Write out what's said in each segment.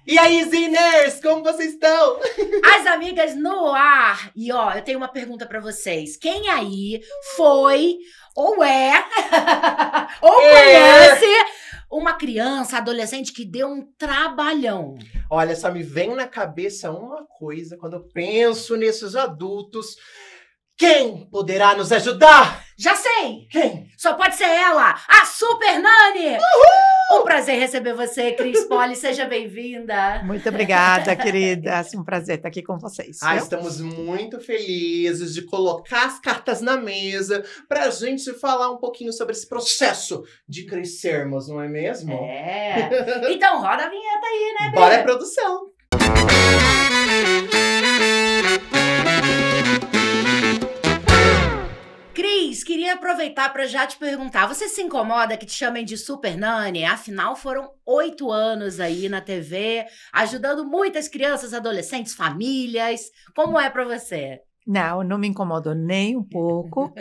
E aí, Ziners, como vocês estão? As amigas no ar. E ó, eu tenho uma pergunta pra vocês. Quem aí foi, ou ou conhece uma criança, adolescente que deu um trabalhão? Olha, só me vem na cabeça uma coisa quando eu penso nesses adultos. Quem poderá nos ajudar? Já sei! Quem? Só pode ser ela, a Super Nani! Uhul! Um prazer receber você, Cris Poli. Seja bem-vinda. Muito obrigada, querida. É um prazer estar aqui com vocês. Estamos muito felizes de colocar as cartas na mesa pra gente falar um pouquinho sobre esse processo de crescermos, não é mesmo? É. Então roda a vinheta aí, né, Bê? Bora, produção! Cris, queria aproveitar para já te perguntar, você se incomoda que te chamem de Super Nani? Afinal, foram 8 anos aí na TV, ajudando muitas crianças, adolescentes, famílias. Como é para você? Não me incomodo nem um pouco,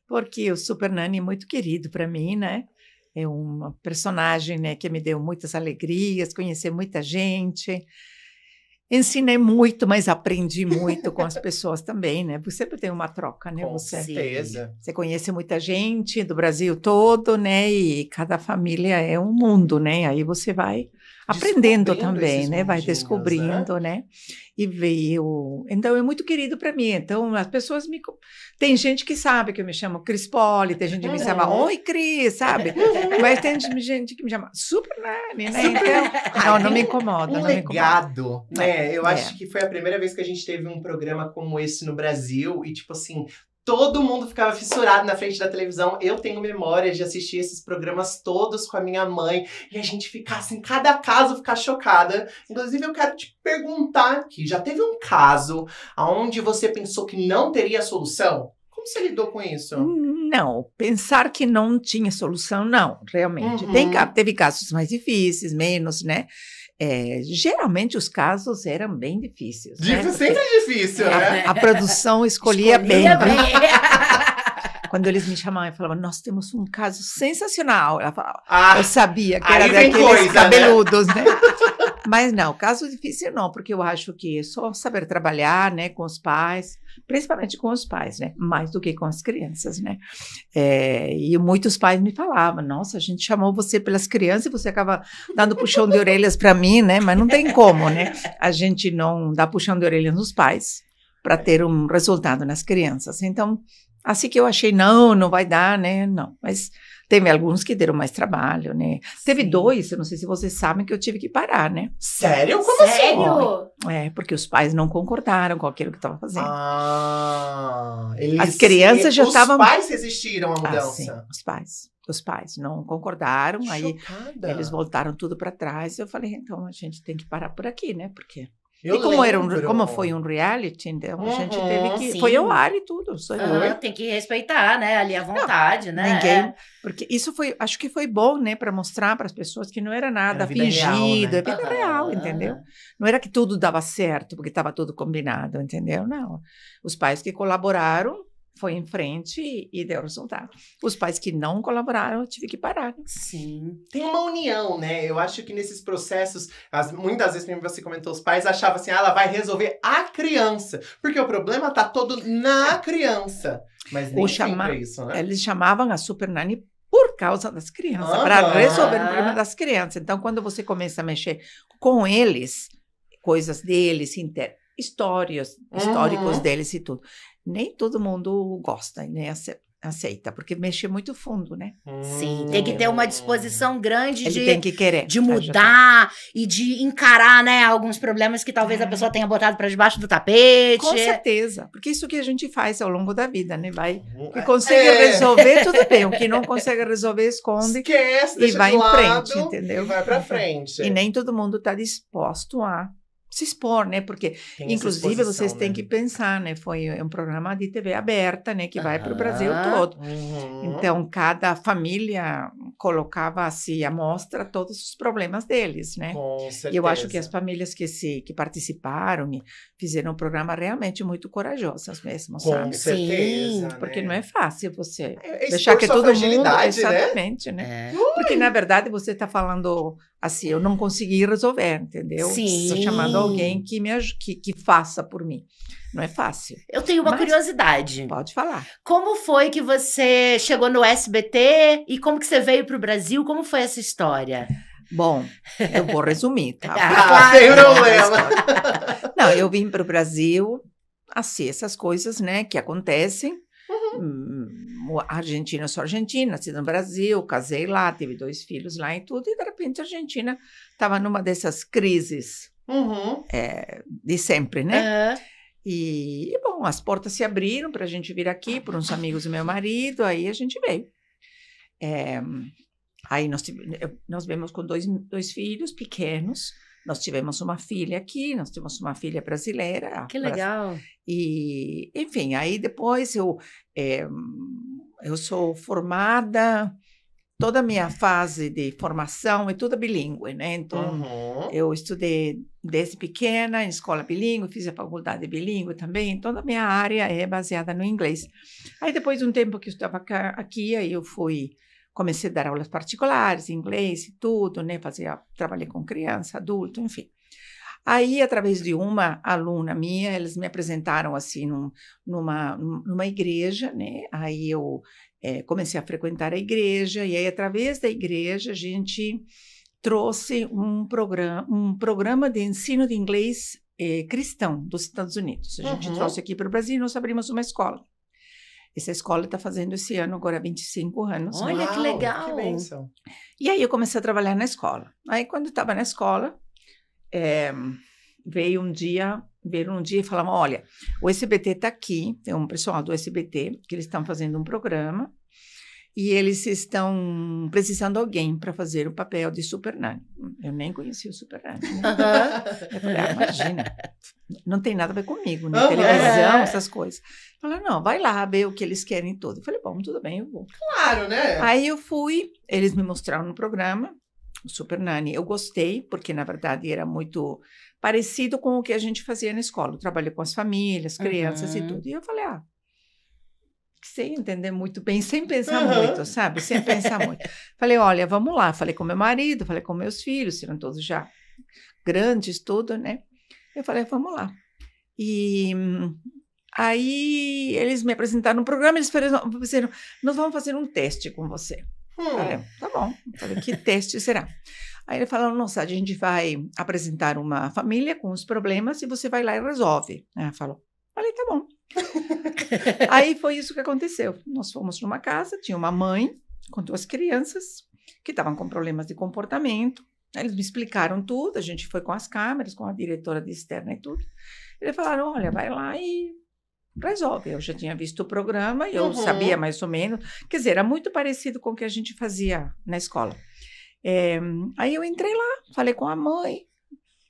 porque o Super Nani é muito querido para mim, né? É uma personagem, né, que me deu muitas alegrias, conhecer muita gente. Ensinei muito, mas aprendi muito com as pessoas também, né? Porque sempre tem uma troca, né? Com certeza. Você conhece muita gente do Brasil todo, né? E cada família é um mundo, né? Aí você vai aprendendo também, né? Vai descobrindo, né? E veio... Então, é muito querido para mim. Então, as pessoas me... Tem gente que sabe que eu me chamo Cris Poli, tem gente que me chama Oi, Cris, sabe? Mas tem gente que me chama Super Nani, né? Então, não me incomoda. Um legado, né? Eu acho que foi a primeira vez que a gente teve um programa como esse no Brasil. E, tipo assim... Todo mundo ficava fissurado na frente da televisão. Eu tenho memória de assistir esses programas todos com a minha mãe. E a gente ficar assim, cada caso ficar chocada. Inclusive, eu quero te perguntar aqui. Já teve um caso onde você pensou que não teria solução? Como você lidou com isso? Não, pensar que não tinha solução, não, realmente. Teve casos mais difíceis, menos, né? Geralmente os casos eram bem difíceis. Né? Sempre difícil, né? A produção escolhia bem. Quando eles me chamavam, eu falava, nós temos um caso sensacional. Ela falava, eu sabia que era daqueles cabeludos, né? Mas não, caso difícil não, porque eu acho que é só saber trabalhar, né, com os pais, principalmente com os pais, né, mais do que com as crianças, né. E muitos pais me falavam, nossa, a gente chamou você pelas crianças e você acaba dando puxão de orelhas para mim, né, mas não tem como, né, a gente não dá puxão de orelhas nos pais para ter um resultado nas crianças. Então, assim que eu achei, não vai dar, né, não, mas... Teve alguns que deram mais trabalho, né? Teve 2, eu não sei se vocês sabem, que eu tive que parar, né? Sério? Como assim? Sério? Porque os pais não concordaram com aquilo que estava fazendo. As crianças já estavam... Os pais resistiram à mudança? Sim, os pais não concordaram, Chocada. Aí eles voltaram tudo para trás. Eu falei, então a gente tem que parar por aqui, né? Porque... como foi um reality, então a gente teve que... Sim. Foi ao ar e tudo. Tem que respeitar, né? Ali a vontade, né? Ninguém... Porque isso foi... Acho que foi bom, né? Para mostrar para as pessoas que não era nada fingido. É vida real, entendeu? Não era que tudo dava certo, porque estava tudo combinado, entendeu? Não. Os pais que colaboraram foi em frente e deu resultado. Os pais que não colaboraram, eu tive que parar. Sim. Tem uma união, né? Eu acho que nesses processos, muitas vezes, como você comentou, os pais achavam assim, ela vai resolver a criança. Porque o problema tá todo na criança. Mas nem sempre é isso, né? Eles chamavam a Super Nani por causa das crianças, para resolver o problema das crianças. Então, quando você começa a mexer com eles, coisas deles, históricos deles e tudo, nem todo mundo gosta, nem aceita, porque mexe muito fundo, né? Sim, tem que ter uma disposição grande tem que querer de mudar e de encarar, né, alguns problemas que talvez a pessoa tenha botado para debaixo do tapete. Com certeza, porque isso que a gente faz ao longo da vida, né? O que consegue resolver, tudo bem. O que não consegue resolver, esconde. Esquece, e vai em frente, entendeu? E vai pra frente. E nem todo mundo está disposto a se expor, né? Porque, inclusive, vocês têm que pensar, né? Foi um programa de TV aberta, né? Que vai para o Brasil todo. Então, cada família colocava assim à mostra todos os problemas deles, né? Com certeza. E eu acho que as famílias que participaram e fizeram um programa realmente muito corajosas mesmo, sabe? Com certeza, Sim, porque né? não é fácil você deixar que todo mundo... né? Exatamente, né? Porque, na verdade, você está falando assim, eu não consegui resolver, entendeu? Sim. Estou chamando alguém que faça por mim. Não é fácil. Eu tenho uma curiosidade. Pode falar. Como foi que você chegou no SBT e como que você veio para o Brasil? Como foi essa história? Bom, eu vou resumir, tá? Sem problema. Não, eu vim para o Brasil, assim, essas coisas, né, que acontecem. Argentina, eu sou argentina, nasci no Brasil, casei lá, tive 2 filhos lá e tudo, e de repente a Argentina estava numa dessas crises de sempre, né? E, bom, as portas se abriram para a gente vir aqui, por uns amigos do meu marido, aí a gente veio. Aí nós viemos com dois filhos pequenos, nós tivemos uma filha aqui, nós temos uma filha brasileira. Que legal! E, enfim, aí depois eu sou formada, toda a minha fase de formação é toda bilíngue, né? Então, eu estudei desde pequena em escola bilíngue, fiz a faculdade bilíngue também, toda a minha área é baseada no inglês. Aí depois de um tempo que eu estava aqui, aí eu comecei a dar aulas particulares, inglês e tudo, né? Trabalhei com criança, adulto, enfim. Aí, através de uma aluna minha, eles me apresentaram, assim, numa igreja, né? Aí eu comecei a frequentar a igreja, e aí, através da igreja, a gente trouxe um programa de ensino de inglês cristão dos Estados Unidos. A gente trouxe aqui para o Brasil e nós abrimos uma escola. Essa escola está fazendo esse ano, agora 25 anos. Olha, que legal! Que bênção. E aí eu comecei a trabalhar na escola. Aí, quando eu estava na escola, veio um dia e falaram, olha, o SBT está aqui, tem um pessoal do SBT, que eles estão fazendo um programa, e eles estão precisando de alguém para fazer o papel de Super Nanny. Eu nem conhecia o Super Nanny. Né? Eu falei, imagina, não tem nada a ver comigo, né? Televisão, essas coisas. Falaram, não, vai lá ver o que eles querem tudo. Eu falei, bom, tudo bem, eu vou. Claro, né? Aí eu fui, eles me mostraram no programa, o Super Nanny. Eu gostei, porque na verdade era muito parecido com o que a gente fazia na escola. Eu trabalhei com as famílias, crianças e tudo. E eu falei, sem entender muito bem, sem pensar muito, sabe? Sem pensar muito. Falei, olha, vamos lá. Falei com meu marido, falei com meus filhos, eram todos já grandes, tudo, né? Eu falei, vamos lá. E aí eles me apresentaram no programa, eles falaram, nós vamos fazer um teste com você. Falei, tá bom. Falei, que teste será? Aí ele falou, nossa, a gente vai apresentar uma família com os problemas e você vai lá e resolve. Aí falou, falei, tá bom. Aí foi isso que aconteceu. Nós fomos numa casa, tinha uma mãe com 2 crianças que estavam com problemas de comportamento. Eles me explicaram tudo, a gente foi com as câmeras, com a diretora de externa e tudo. Eles falaram, olha, vai lá e resolve. Eu já tinha visto o programa, eu sabia mais ou menos. Quer dizer, era muito parecido com o que a gente fazia na escola. Aí eu entrei lá, falei com a mãe,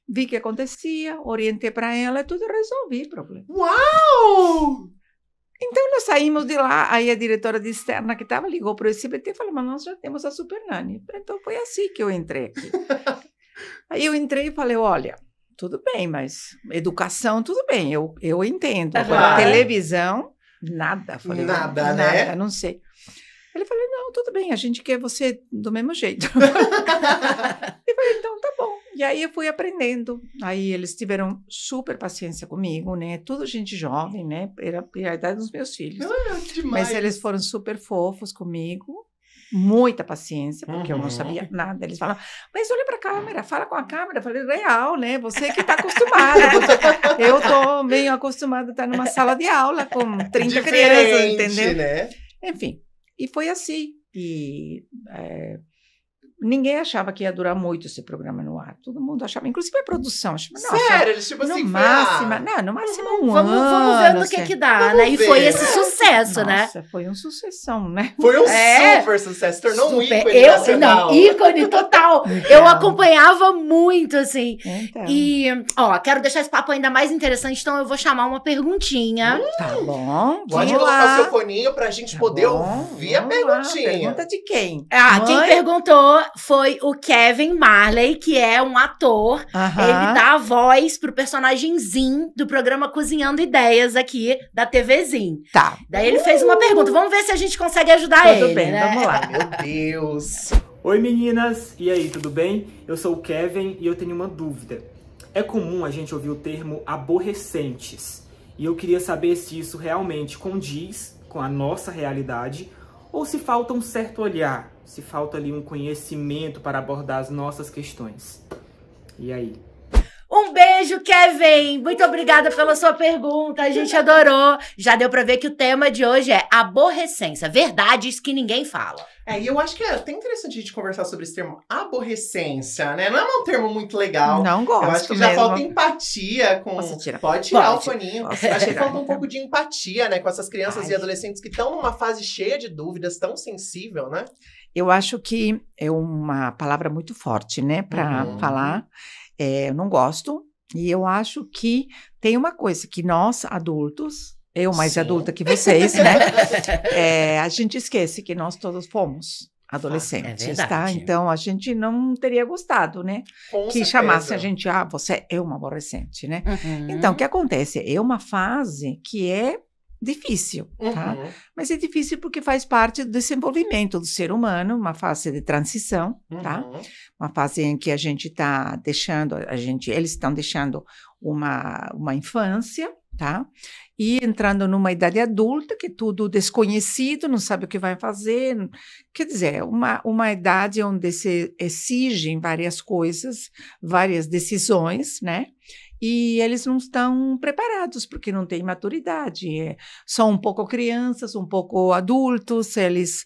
vi o que acontecia, orientei para ela, tudo, resolvi o problema. Uau! Então, nós saímos de lá, aí a diretora de externa que estava ligou para o SBT e falou, mas nós já temos a Super Nanny. Então, foi assim que eu entrei aqui. Aí eu entrei e falei, olha, tudo bem, mas educação, tudo bem, eu entendo. Agora, televisão, nada. Falei, nada, né? Nada, não sei. Ele falou, não, tudo bem, a gente quer você do mesmo jeito. Eu falei, então tá bom. E aí eu fui aprendendo. Aí eles tiveram super paciência comigo, né? Tudo gente jovem, né? Era a idade dos meus filhos. Demais. Mas eles foram super fofos comigo. Muita paciência, porque eu não sabia nada. Eles falavam, mas olha para a câmera, fala com a câmera. Eu falei, real, né? Você que está acostumada. Eu estou meio acostumada a estar numa sala de aula com 30 crianças, entendeu? Né? Enfim, e foi assim. E ninguém achava que ia durar muito esse programa no ar. Todo mundo achava, inclusive a produção. Achava, sério? Eles tipo assim, no máximo um ano. Vamos ver no que dá, né? E foi esse sucesso, né? Nossa, foi uma sucessão, né? Foi um super sucesso, tornou um ícone nacional. Não, ícone total. Eu acompanhava muito, assim. Então. E, quero deixar esse papo ainda mais interessante, então eu vou chamar uma perguntinha. Tá bom. Pode colocar o seu foninho pra gente poder ouvir a perguntinha. Pergunta de quem? Quem perguntou foi o Kevin Marley, que é um ator. Ele dá a voz pro personagem Zin do programa Cozinhando Ideias aqui da TV Zin. Tá. Daí ele fez uma pergunta. Vamos ver se a gente consegue ajudar ele. Tudo bem, né? Vamos lá. Meu Deus. Oi meninas, e aí, tudo bem? Eu sou o Kevin e eu tenho uma dúvida. É comum a gente ouvir o termo aborrecentes, e eu queria saber se isso realmente condiz com a nossa realidade ou se falta um certo olhar, se falta ali um conhecimento para abordar as nossas questões. E aí? Um beijo, Kevin! Muito obrigada pela sua pergunta, a gente adorou. Já deu pra ver que o tema de hoje é aborrecência, verdades que ninguém fala. E eu acho que é até interessante a gente conversar sobre esse termo aborrecência, né? Não é um termo muito legal. Não gosto. Eu acho que já falta empatia com... Posso tirar? Pode tirar o foninho. Posso Acho que tirar, falta um pouco de empatia, né? Com essas crianças e adolescentes que estão numa fase cheia de dúvidas, tão sensível, né? Eu acho que é uma palavra muito forte, né? Para falar. Eu não gosto. E eu acho que tem uma coisa que nós, adultos, eu mais adulta que vocês, né? A gente esquece que nós todos fomos adolescentes, tá? Então, a gente não teria gostado, né? Com que certeza. chamasse a gente, você é uma aborrecente, né? Então, o que acontece? É uma fase que é difícil, tá? Mas é difícil porque faz parte do desenvolvimento do ser humano, uma fase de transição, tá? Uma fase em que a gente está deixando, eles estão deixando uma infância, tá? E entrando numa idade adulta, que é tudo desconhecido, não sabe o que vai fazer. Quer dizer, uma idade onde se exigem várias coisas, várias decisões, né? E eles não estão preparados, porque não têm maturidade. São um pouco crianças, um pouco adultos, eles,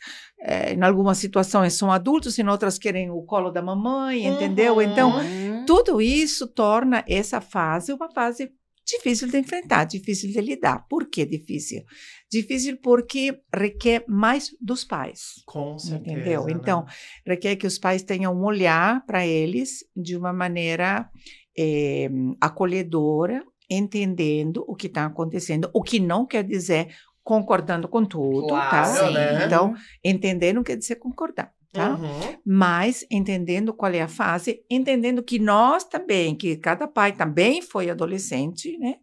em algumas situações, são adultos, em outras querem o colo da mamãe, entendeu? Então, tudo isso torna essa fase uma fase difícil de enfrentar, difícil de lidar. Por que difícil? Difícil porque requer mais dos pais. Com certeza. Entendeu? Né? Então, requer que os pais tenham um olhar para eles de uma maneira acolhedora, entendendo o que está acontecendo, o que não quer dizer concordando com tudo, claro, tá? Né? Então, entender não quer dizer concordar. Tá? Mas entendendo qual é a fase, entendendo que nós também, que cada pai também foi adolescente, né?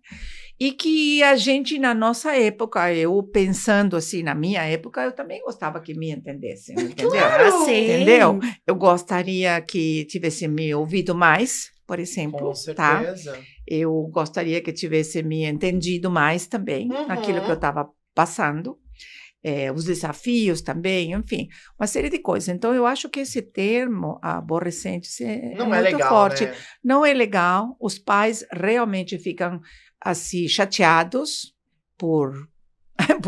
E que a gente, na nossa época, eu pensando assim, na minha época, eu também gostava que me entendessem, entendeu? Claro, entendeu? Eu gostaria que tivesse me ouvido mais, por exemplo, com certeza. Tá? Eu gostaria que tivesse me entendido mais também, naquilo que eu estava passando. Os desafios também, enfim, uma série de coisas. Então, eu acho que esse termo, aborrecente, não é muito legal, forte. Né? Não é legal. Os pais realmente ficam, assim, chateados por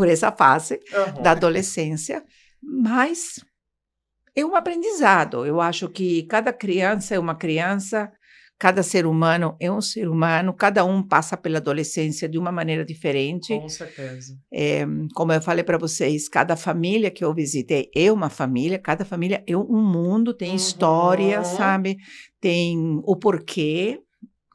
essa fase da adolescência, mas é um aprendizado. Eu acho que cada criança é uma criança, cada ser humano é um ser humano, cada um passa pela adolescência de uma maneira diferente. Com certeza. Como eu falei para vocês, cada família que eu visitei é uma família, cada família é um mundo, tem história, sabe? Tem o porquê.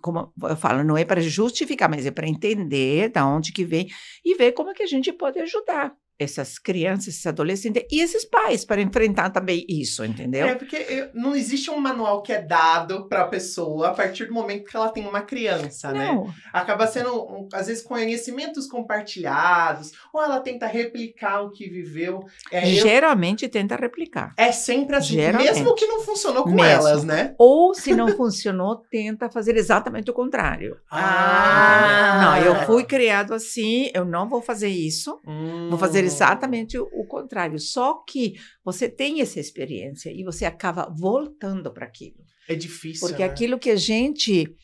Como eu falo, não é para justificar, mas é para entender de onde que vem e ver como é que a gente pode ajudar essas crianças, esses adolescentes e esses pais para enfrentar também isso, entendeu? Porque não existe um manual que é dado para a pessoa a partir do momento que ela tem uma criança, né? Acaba sendo, às vezes, conhecimentos compartilhados, ou ela tenta replicar o que viveu. Geralmente tenta replicar. É sempre assim, mesmo que não funcionou com elas, né? Ou, se não funcionou, tenta fazer exatamente o contrário. Não, eu fui criado assim, eu não vou fazer isso, vou fazer exatamente o contrário. Só que você tem essa experiência e você acaba voltando para aquilo. É difícil, porque né? aquilo que a gente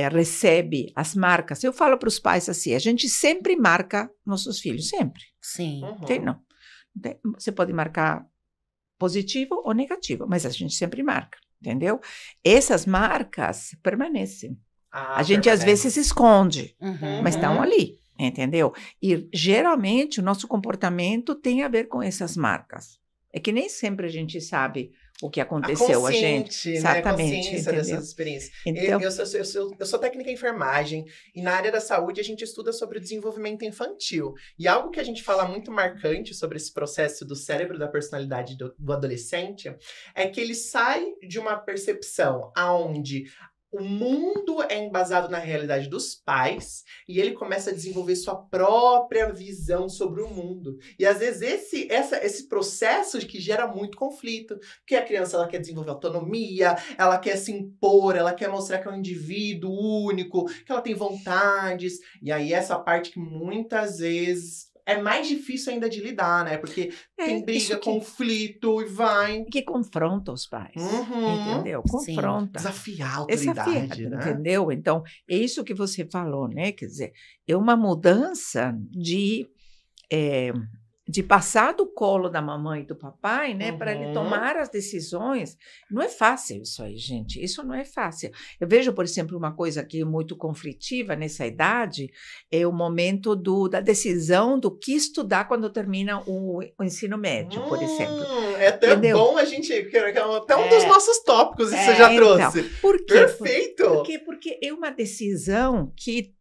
recebe, as marcas, eu falo para os pais assim, a gente sempre marca nossos filhos, sempre. Sim. Você pode marcar positivo ou negativo, mas a gente sempre marca, entendeu? Essas marcas permanecem. A gente às vezes se esconde, mas estão ali. Entendeu? E, geralmente, o nosso comportamento tem a ver com essas marcas. É que nem sempre a gente sabe o que aconteceu a gente. Exatamente. Né? A consciência dessas experiências. Então, eu sou técnica em enfermagem e na área da saúde a gente estuda sobre o desenvolvimento infantil. E algo que a gente fala muito marcante sobre esse processo do cérebro da personalidade do adolescente é que ele sai de uma percepção aonde o mundo é embasado na realidade dos pais e ele começa a desenvolver sua própria visão sobre o mundo. E às vezes esse processo que gera muito conflito. Porque a criança ela quer desenvolver autonomia, ela quer se impor, ela quer mostrar que é um indivíduo único, que ela tem vontades. E aí essa parte que muitas vezes é mais difícil ainda de lidar, né? Porque tem briga, conflito e vai. Que confronta os pais, entendeu? Confronta. Desafiar a autoridade, né? Entendeu? Então, é isso que você falou, né? Quer dizer, é uma mudança de passar do colo da mamãe e do papai, né, para ele tomar as decisões. Não é fácil isso aí, gente. Isso não é fácil. Eu vejo, por exemplo, uma coisa que é muito conflitiva nessa idade, é o momento da decisão do que estudar quando termina o ensino médio, por exemplo. É até bom a gente... Até um dos nossos tópicos isso você já trouxe. Então, por quê? Perfeito! Porque é uma decisão que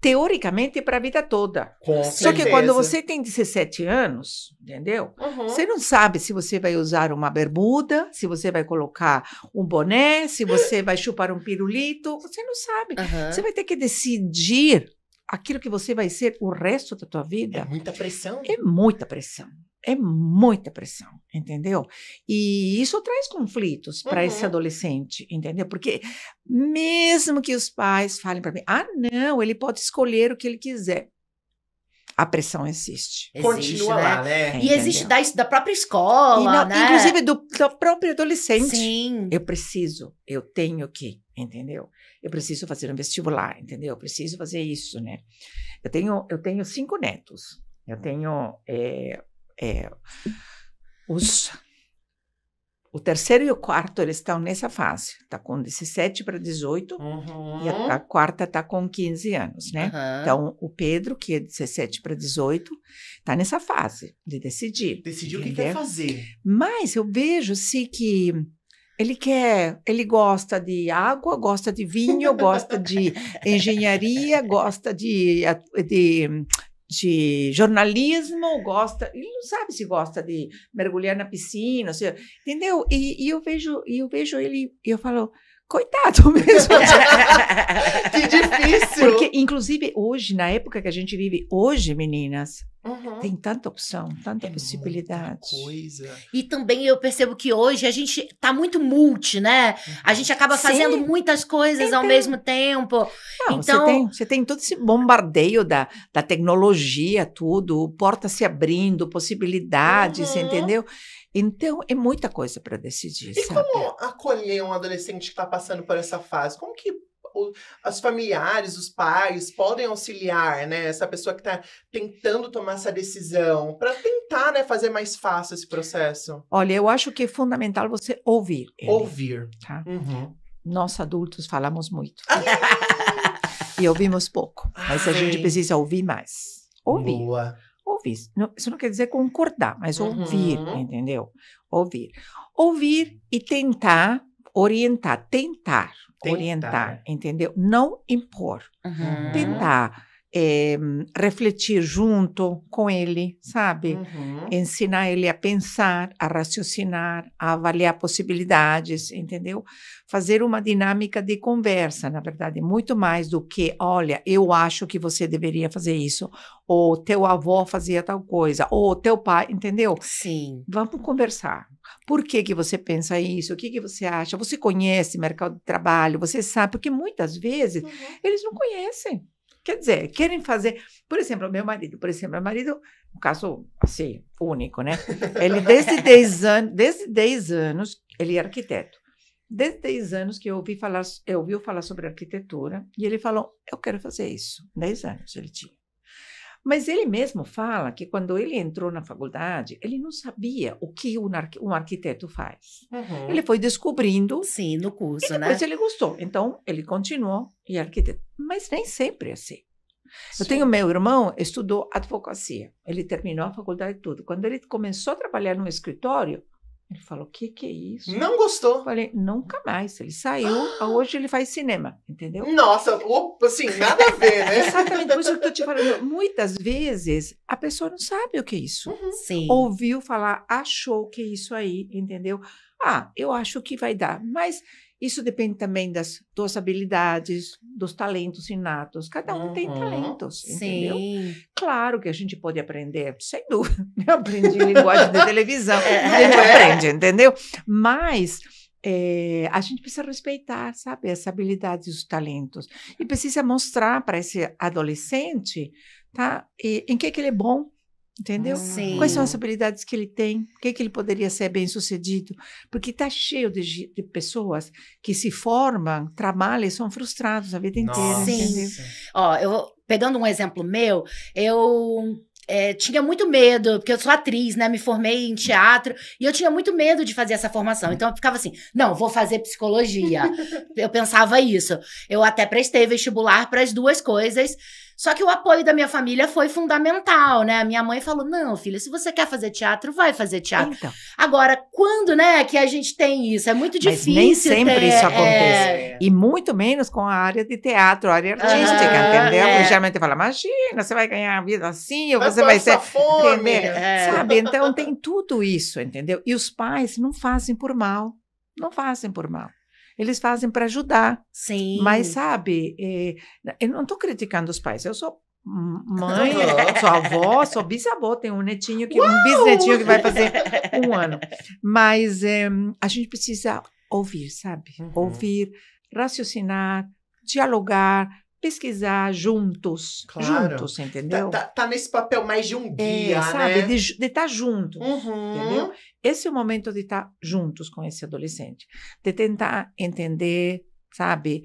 teoricamente, para a vida toda. Só que quando você tem 17 anos, entendeu? Você não sabe se você vai usar uma bermuda, se você vai colocar um boné, se você vai chupar um pirulito. Você não sabe. Você vai ter que decidir aquilo que você vai ser o resto da tua vida. É muita pressão. É muita pressão. É muita pressão, entendeu? E isso traz conflitos para esse adolescente, entendeu? Porque mesmo que os pais falem para mim, não, ele pode escolher o que ele quiser. A pressão existe. Continua lá, né? E existe da própria escola, né? Inclusive do próprio adolescente. Sim. Eu tenho que, entendeu? Eu preciso fazer um vestibular, entendeu? Eu preciso fazer isso, né? Eu tenho 5 netos. Eu tenho... o terceiro e o quarto, eles estão nessa fase. Está com 17 para 18 e a quarta está com 15 anos, né? Então, o Pedro, que é 17 para 18, está nessa fase de decidir. Decidir o que quer fazer. Mas eu vejo, assim, que ele gosta de água, gosta de vinho, gosta de engenharia, gosta de jornalismo, ele não sabe se gosta de mergulhar na piscina, entendeu? E eu vejo ele, e eu falo, coitado mesmo. Que difícil. Porque, inclusive, hoje, na época que a gente vive hoje, meninas, tem tanta opção, tanta possibilidade. Coisa. E também eu percebo que hoje a gente tá muito multi, né? A gente acaba fazendo muitas coisas ao mesmo tempo. Não, então, você tem todo esse bombardeio da tecnologia, tudo, portas se abrindo, possibilidades, entendeu? Então, é muita coisa para decidir, E sabe? como acolher um adolescente que está passando por essa fase? Como que os familiares, os pais podem auxiliar, né, essa pessoa que está tentando tomar essa decisão para tentar, né, fazer mais fácil esse processo? Olha, eu acho que é fundamental você ouvir ele. Ouvir. Tá? Nós adultos falamos muito. E ouvimos pouco. Mas a gente precisa ouvir mais. Ouvir. Boa. Ouvir. Isso não quer dizer concordar, mas ouvir, entendeu? Ouvir e tentar orientar. Tentar orientar, entendeu? Não impor. Tentar refletir junto com ele, sabe? Ensinar ele a pensar, a raciocinar, a avaliar possibilidades, entendeu? Fazer uma dinâmica de conversa, na verdade, muito mais do que, olha, eu acho que você deveria fazer isso, ou teu avô fazia tal coisa, ou teu pai, entendeu? Sim. Vamos conversar. Por que você pensa isso? O que você acha? Você conhece mercado de trabalho? Você sabe? Porque muitas vezes eles não conhecem. Quer dizer, querem fazer... Por exemplo, meu marido, um caso assim, único, né? Ele desde 10 anos, ele é arquiteto. Desde 10 anos que eu ouviu falar sobre arquitetura, e ele falou, eu quero fazer isso. 10 anos ele tinha. Mas ele mesmo fala que quando ele entrou na faculdade, ele não sabia o que um arquiteto faz. Ele foi descobrindo. Sim, no curso, e depois ele gostou. Então, ele continuou e é arquiteto. Mas nem sempre é assim. Eu tenho meu irmão, estudou advocacia. Ele terminou a faculdade e tudo. Quando ele começou a trabalhar no escritório, ele falou, o que é isso? Não gostou. Eu falei, nunca mais. Ele saiu, hoje ele faz cinema, entendeu? Nossa, assim, nada a ver, né? Exatamente, por isso que eu estou te falando. Muitas vezes, a pessoa não sabe o que é isso. Sim. Ouviu falar, achou que é isso aí, entendeu? Eu acho que vai dar. Mas Isso depende também das tuas habilidades, dos talentos inatos. Cada um tem talentos, entendeu? Claro que a gente pode aprender, sem dúvida. Eu aprendi linguagem de televisão, a gente aprende, entendeu? Mas a gente precisa respeitar, sabe, as habilidades e os talentos. E precisa mostrar para esse adolescente, tá, em que ele é bom. Entendeu? Sim. Quais são as habilidades que ele tem? O que ele poderia ser bem-sucedido? Porque está cheio de pessoas que se formam, trabalham e são frustrados a vida inteira. Sim. Entendeu? Ó, pegando um exemplo meu, eu tinha muito medo, porque eu sou atriz, né? Me formei em teatro e eu tinha muito medo de fazer essa formação. Então eu ficava assim, não, vou fazer psicologia. Eu pensava isso. Eu até prestei vestibular para as duas coisas. Só que o apoio da minha família foi fundamental, né? A minha mãe falou, não, filha, se você quer fazer teatro, vai fazer teatro. Então. Agora, quando, né, que a gente tem isso? É muito difícil. Mas nem sempre isso acontece. E muito menos com a área de teatro, a área artística, entendeu? Porque geralmente fala, imagina, você vai ganhar a vida assim, ou você vai ser... fome. Sabe? Então tem tudo isso, entendeu? E os pais não fazem por mal. Não fazem por mal. Eles fazem para ajudar. Sim. Mas, sabe, eu não estou criticando os pais. Eu sou mãe, sou avó, sou bisavó, tenho um netinho, um bisnetinho que vai fazer 1 ano. Mas a gente precisa ouvir, sabe? Ouvir, raciocinar, dialogar, pesquisar juntos. Claro. Juntos, entendeu? Tá nesse papel mais de um guia, sabe? né? De estar juntos, entendeu? Esse é o momento de estar juntos com esse adolescente. De tentar entender, sabe?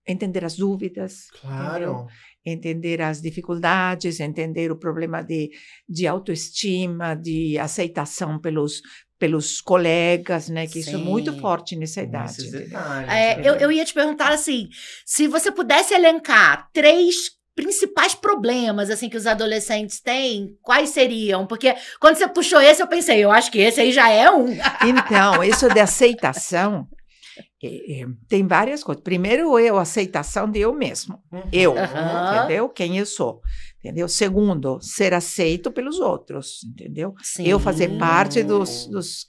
Entender as dúvidas. Claro. Entendeu? Entender as dificuldades, entender o problema de autoestima, de aceitação pelos colegas, né? Que isso é muito forte nessa idade. Eu ia te perguntar assim, se você pudesse elencar 3 principais problemas, assim, que os adolescentes têm, quais seriam? Porque quando você puxou esse, eu pensei, eu acho que esse aí já é um. Então, isso de aceitação, tem várias coisas. Primeiro, a aceitação de eu mesmo. Entendeu? Quem eu sou. Entendeu? Segundo, ser aceito pelos outros, entendeu? Sim. Eu fazer parte dos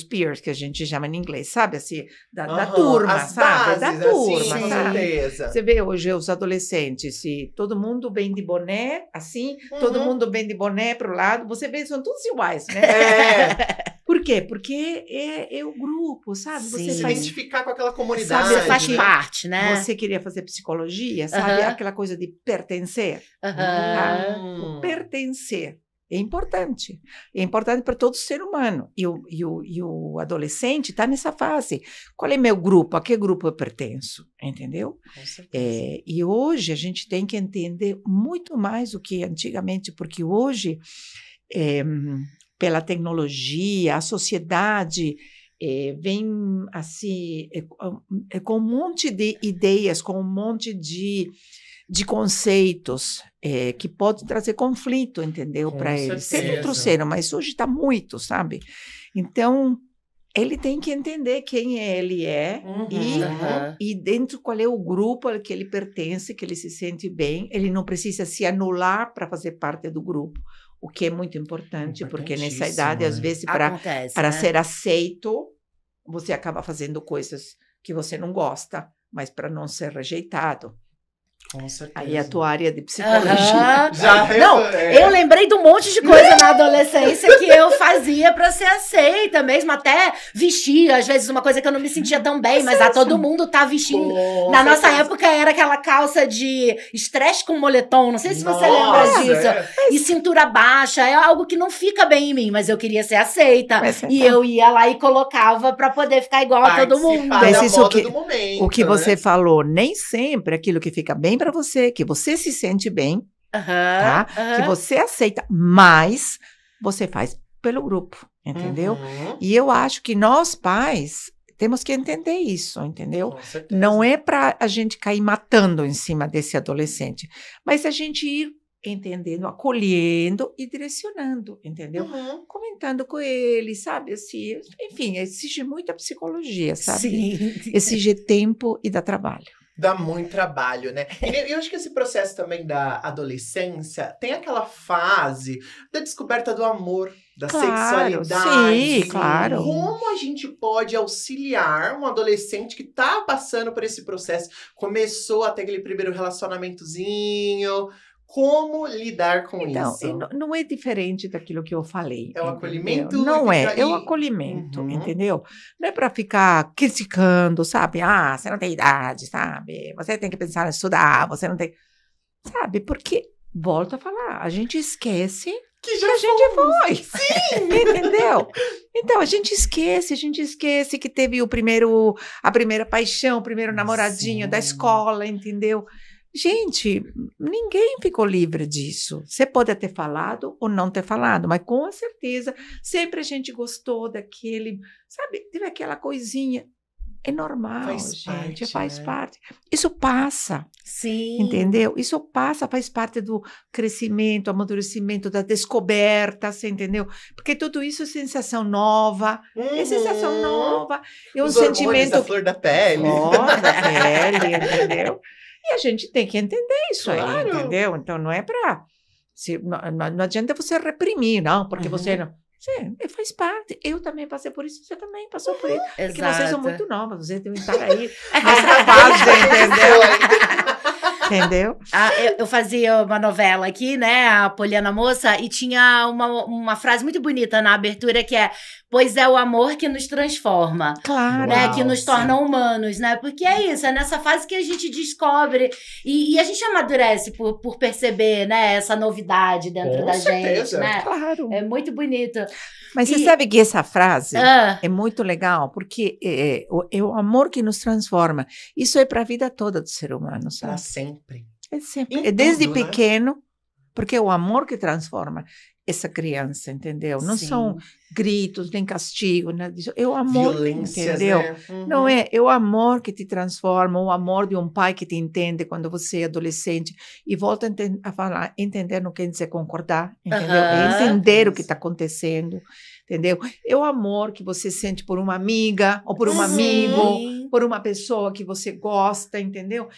peers, que a gente chama em inglês, sabe? Assim, da turma, sabe? Bases, da turma, assim, sabe? Com certeza. Você vê hoje os adolescentes, se todo mundo vem de boné, assim, todo mundo vem de boné para o lado, você vê, são todos iguais, né? Por quê? Porque é o grupo, sabe? Sim. Você Se faz... identificar com aquela comunidade. Você faz parte, né? Você queria fazer psicologia, sabe? Aquela coisa de pertencer. O pertencer é importante. É importante para todo ser humano. E o adolescente está nessa fase. Qual é meu grupo? A que grupo eu pertenço? Entendeu? Com certeza. E hoje a gente tem que entender muito mais do que antigamente, porque hoje, pela tecnologia, a sociedade vem assim, com um monte de ideias, com um monte de conceitos que podem trazer conflito, entendeu? Para eles. Sempre trouxeram, mas hoje está muito, sabe? Então, ele tem que entender quem ele é e dentro qual é o grupo ao que ele pertence, que ele se sente bem. Ele não precisa se anular para fazer parte do grupo, o que é muito importante, porque nessa idade, às vezes, para ser aceito, você acaba fazendo coisas que você não gosta, mas para não ser rejeitado. Com certeza. Aí a tua área de psicologia. Eu lembrei de um monte de coisa na adolescência que eu fazia pra ser aceita mesmo, até vestir, às vezes uma coisa que eu não me sentia tão bem, mas todo mundo tá vestindo. Na nossa época era aquela calça de estresse com moletom, não sei se você lembra disso. E cintura baixa, é algo que não fica bem em mim, mas eu queria ser aceita. E eu ia lá e colocava pra poder ficar igual a todo mundo. Mas isso o que você falou, nem sempre aquilo que fica bem para você, que você se sente bem, tá? Que você aceita, mas você faz pelo grupo, entendeu? E eu acho que nós pais temos que entender isso, entendeu? Não é para a gente cair matando em cima desse adolescente, mas a gente ir entendendo, acolhendo e direcionando, entendeu? Comentando com ele, sabe? Assim, enfim, exige muita psicologia, sabe? Sim. Exige tempo e dá trabalho. Dá muito trabalho, né? E eu acho que esse processo também da adolescência tem aquela fase da descoberta do amor, da sexualidade. Sim, claro. Como a gente pode auxiliar um adolescente que tá passando por esse processo, começou a ter aquele primeiro relacionamentozinho, como lidar com isso? Então, não é diferente daquilo que eu falei. É o acolhimento? Não é o acolhimento, entendeu? Não é para ficar criticando, sabe? Ah, você não tem idade, sabe? Você tem que pensar em estudar, você não tem... Sabe? Porque, volto a falar, a gente esquece que a gente foi. Sim! Entendeu? Então, a gente esquece que teve a primeira paixão, o primeiro namoradinho da escola, entendeu? Gente, ninguém ficou livre disso. Você pode ter falado ou não ter falado, mas com certeza sempre a gente gostou daquele, sabe, teve aquela coisinha. É normal, faz parte. Isso passa. Sim. Entendeu? Isso passa, faz parte do crescimento, amadurecimento, da descoberta, você entendeu? Porque tudo isso é sensação nova. É sensação nova. É um os sentimento. Da flor da pele. Flor da pele, entendeu? E a gente tem que entender isso aí, entendeu? Então, não é para... Não adianta você reprimir, não, porque você não... Sim, faz parte. Eu também passei por isso, você também passou por isso. Exato. Porque vocês são muito novas, vocês devem estar aí nessa fase, entendeu? Entendeu? Eu fazia uma novela aqui, né, a Poliana Moça, e tinha uma frase muito bonita na abertura que é: pois é o amor que nos transforma. Claro. Né, que nos torna humanos, né? Porque é isso, é nessa fase que a gente descobre e a gente amadurece por perceber, né, essa novidade dentro da gente, né? Claro. É muito bonito. Mas você sabe que essa frase é muito legal, porque é o amor que nos transforma. Isso é para a vida toda do ser humano, sabe? Para sempre. É sempre. É desde pequeno, porque é o amor que transforma essa criança, entendeu? Não são gritos, nem castigo, nada disso. É o amor, entendeu? Né? Não é o amor que te transforma, o amor de um pai que te entende quando você é adolescente e volta a falar, entender não quer dizer concordar, entendeu? É entender o que está acontecendo, entendeu? É o amor que você sente por uma amiga ou por um amigo, por uma pessoa que você gosta, entendeu?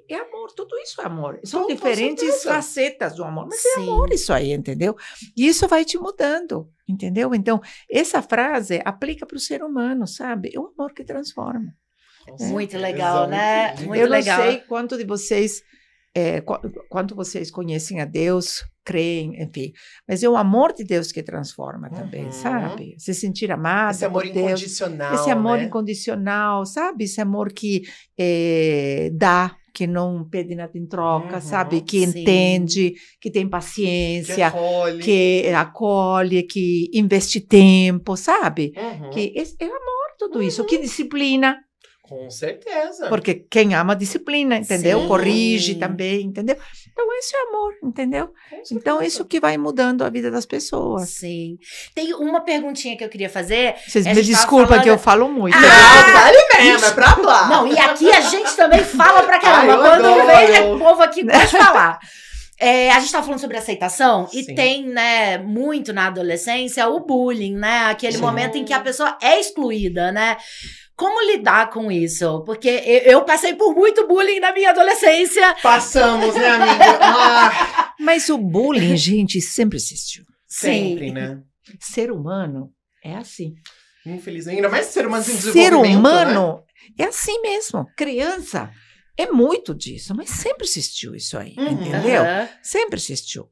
É amor, tudo isso é amor. São diferentes facetas do amor, mas é amor isso aí, entendeu? E isso vai te mudando, entendeu? Então, essa frase aplica para o ser humano, sabe? É o amor que transforma. Muito legal, né? Muito Eu legal. não sei quanto de vocês, quanto vocês conhecem a Deus, creem, enfim. Mas é o amor de Deus que transforma também, sabe? Se sentir amado. Esse amor incondicional. Esse amor incondicional, sabe? Esse amor que dá, que não pede nada em troca, sabe? Que entende, que tem paciência, que acolhe, que investe tempo, sabe? Que é amor tudo isso, que disciplina. Com certeza. Porque quem ama disciplina, entendeu? Corrige também, entendeu? Então, esse é amor, entendeu? Então, isso que vai mudando a vida das pessoas. Sim. Tem uma perguntinha que eu queria fazer. Vocês me desculpem que eu falo muito. Vale mesmo, é pra lá. Não, e aqui a gente também fala pra caramba. Quando vem o povo aqui, pode falar. A gente estava falando sobre aceitação e tem, né, muito na adolescência o bullying, né? Aquele momento em que a pessoa é excluída, né? Como lidar com isso? Porque eu passei por muito bullying na minha adolescência. Passamos, né, amiga? Mas o bullying, gente, sempre existiu. Sempre, né? Ser humano é assim. Infelizmente, ainda mais ser humano em desenvolvimento, ser humano, né? É assim mesmo. Criança é muito disso, mas sempre existiu isso aí, entendeu? Sempre existiu.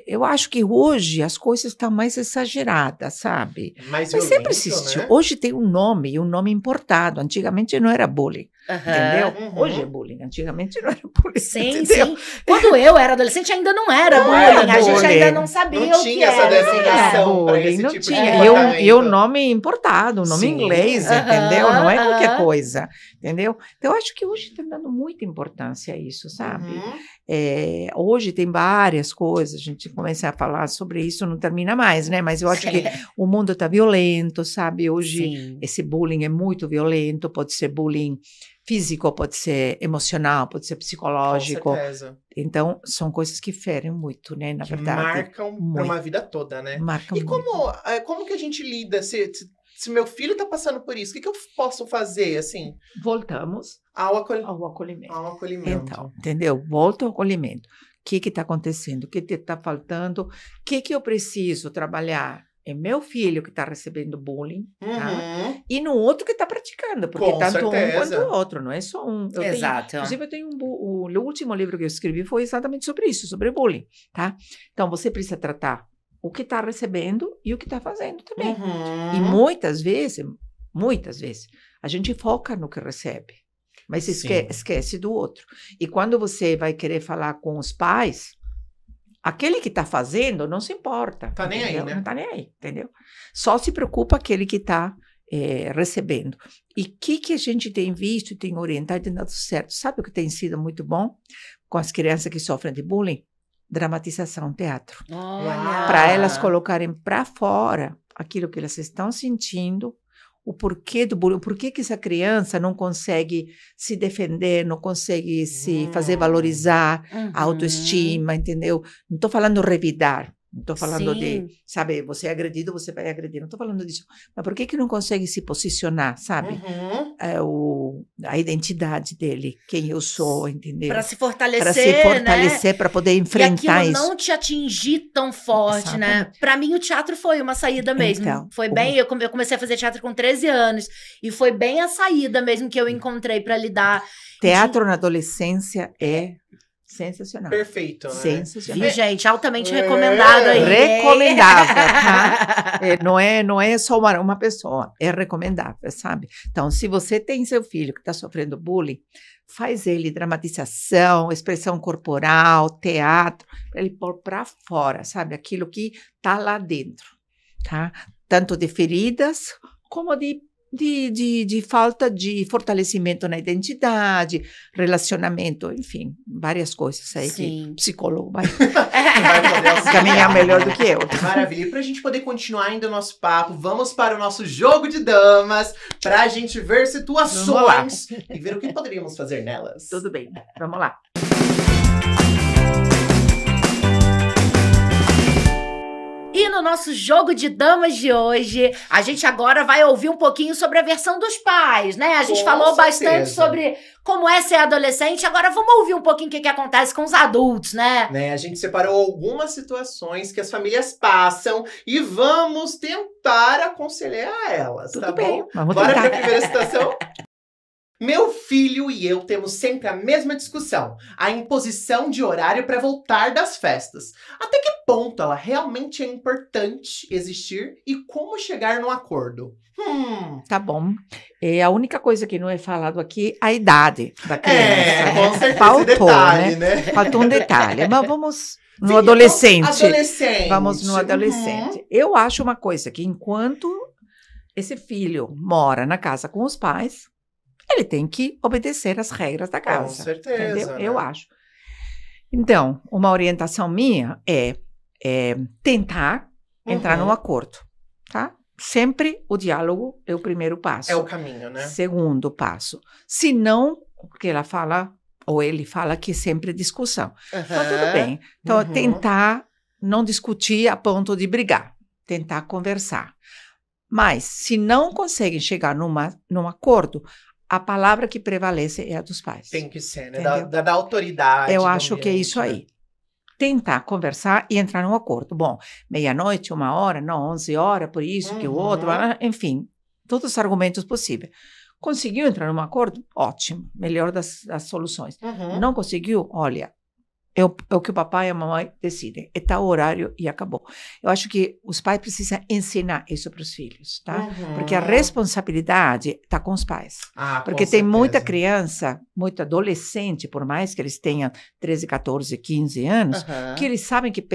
Eu acho que hoje as coisas estão mais exageradas, sabe? Mas sempre existiu. Né? Hoje tem um nome importado. Antigamente não era bullying, entendeu? Hoje é bullying. Antigamente não era bullying. Sim, entendeu? Sim. Quando eu era adolescente ainda não era bullying. A gente ainda não sabia o que era. Não tinha essa definição para esse não tipo tinha. de E o nome importado, o nome inglês, entendeu? Não é qualquer coisa, entendeu? Então, eu acho que hoje está dando muita importância a isso, sabe? Hoje tem várias coisas, a gente começa a falar sobre isso, não termina mais, né? Mas eu acho que o mundo está violento, sabe? Hoje esse bullying é muito violento, pode ser bullying físico, pode ser emocional, pode ser psicológico. Com certeza. Então, são coisas que ferem muito, né? Na verdade. Marcam para uma vida toda, né? Marcam e como que a gente lida? se meu filho tá passando por isso, o que eu posso fazer, assim? Voltamos ao acolhimento. Ao acolhimento. Então, entendeu? Volta ao acolhimento. O que está acontecendo? O que está faltando? O que eu preciso trabalhar? É meu filho que está recebendo bullying, tá? E no outro que está praticando, porque com tanto certeza. um quanto o outro, não é só um. Exato. Inclusive, eu tenho o último livro que eu escrevi foi exatamente sobre isso, sobre bullying, tá? Então, você precisa tratar o que está recebendo e o que está fazendo também. E muitas vezes, a gente foca no que recebe, mas esquece do outro. E quando você vai querer falar com os pais, aquele que está fazendo não se importa. Tá nem aí, né? Não tá nem aí, entendeu? Só se preocupa aquele que está recebendo. E o que a gente tem visto e tem orientado e tem dado certo? Sabe o que tem sido muito bom com as crianças que sofrem de bullying? Dramatização, teatro. Para elas colocarem para fora aquilo que elas estão sentindo, o porquê do bullying, por que essa criança não consegue se defender, não consegue se fazer valorizar, a autoestima, entendeu? Não estou falando revidar, não estou falando de, sabe, você é agredido, você vai agredir, não estou falando disso. Mas por que não consegue se posicionar, sabe? A identidade dele, quem eu sou, entendeu? Para se fortalecer, para se fortalecer, né? Para poder enfrentar isso. E isso. não te atingir tão forte, né? Para mim, o teatro foi uma saída mesmo. Então, foi bem, eu comecei a fazer teatro com 13 anos, e foi bem a saída mesmo que eu encontrei para lidar. Teatro na adolescência é sensacional. Perfeito, né? Sensacional. Viu, gente? Altamente recomendado aí. Recomendável, tá? Não é só uma pessoa, é recomendável, sabe? Então, se você tem seu filho que está sofrendo bullying, faz ele dramatização, expressão corporal, teatro, para ele pôr para fora, sabe? Aquilo que está lá dentro, tá? Tanto de feridas, como de falta de fortalecimento na identidade, relacionamento, enfim, várias coisas aí que o psicólogo vai poder caminhar melhor do que eu. Maravilha. E pra gente poder continuar ainda o nosso papo, vamos para o nosso jogo de damas, pra gente ver situações e ver o que poderíamos fazer nelas. Tudo bem, vamos lá. E no nosso jogo de damas de hoje, a gente agora vai ouvir um pouquinho sobre a versão dos pais, né? A gente falou bastante sobre como é ser adolescente, agora vamos ouvir um pouquinho o que acontece com os adultos, né? A gente separou algumas situações que as famílias passam e vamos tentar aconselhar elas, Tudo tá bem, bom? Vamos Bora tentar. pra primeira situação? Meu filho e eu temos sempre a mesma discussão, a imposição de horário para voltar das festas. Até que ponto ela realmente é importante existir e como chegar num acordo? Tá bom. A única coisa que não é falado aqui é a idade da criança. Com certeza, faltou, detalhe, né? Faltou um detalhe, mas vamos no adolescente. Vamos no adolescente. Eu acho uma coisa, que enquanto esse filho mora na casa com os pais, ele tem que obedecer às regras da casa. Com certeza. Entendeu? Né? Eu acho. Então, uma orientação minha é tentar entrar num acordo, tá? Sempre o diálogo é o primeiro passo. É o caminho, né? Segundo passo. Se não, porque ela fala, ou ele fala que sempre é discussão. Então, tudo bem. Então, tentar não discutir a ponto de brigar. Tentar conversar. Mas, se não conseguem chegar num acordo, a palavra que prevalece é a dos pais. Tem que ser, né? Da autoridade. Eu acho que é isso aí. Tentar conversar e entrar num acordo. Bom, meia-noite, 1h, não, 11h, por isso, que o outro, enfim, todos os argumentos possíveis. Conseguiu entrar num acordo? Ótimo, melhor das soluções. Não conseguiu? Olha, é o que o papai e a mamãe decidem. É tal horário e acabou. Eu acho que os pais precisam ensinar isso para os filhos, tá? Porque a responsabilidade está com os pais. Porque tem muita criança, muito adolescente, por mais que eles tenham 13, 14, 15 anos, que eles sabem que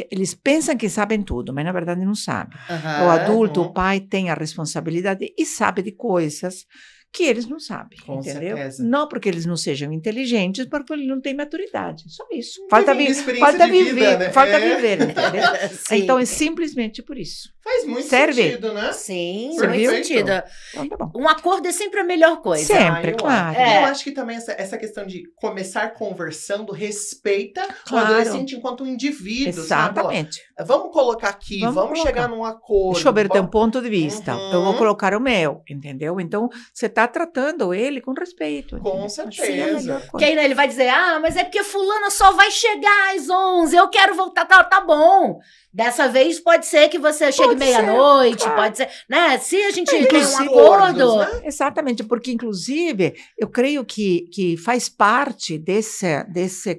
eles pensam que sabem tudo, mas na verdade não sabem. O adulto, o pai, tem a responsabilidade e sabe de coisas que eles não sabem, Com entendeu? certeza. Não porque eles não sejam inteligentes, porque eles não têm maturidade. Só isso. Falta viver, né? Falta viver, entendeu? Então é simplesmente por isso. Faz muito sentido, né? Sim, Perfeito. muito sentido. Então, tá bom. Um acordo é sempre a melhor coisa. Sempre, eu claro. acho. Eu acho que também essa questão de começar conversando respeita o adolescente enquanto um indivíduo, Exatamente. sabe? Vamos colocar aqui, vamos chegar num acordo. Deixa eu ver teu ponto de vista. Eu vou colocar o meu, entendeu? Então, você está tratando ele com respeito. Com certeza. Porque aí ele vai dizer, mas é porque fulana só vai chegar às 11, eu quero voltar, tá bom. Dessa vez pode ser que você chegue meia-noite, claro. Pode ser, né? Se a gente tem um acordo... Né? Exatamente, porque inclusive eu creio que faz parte dessa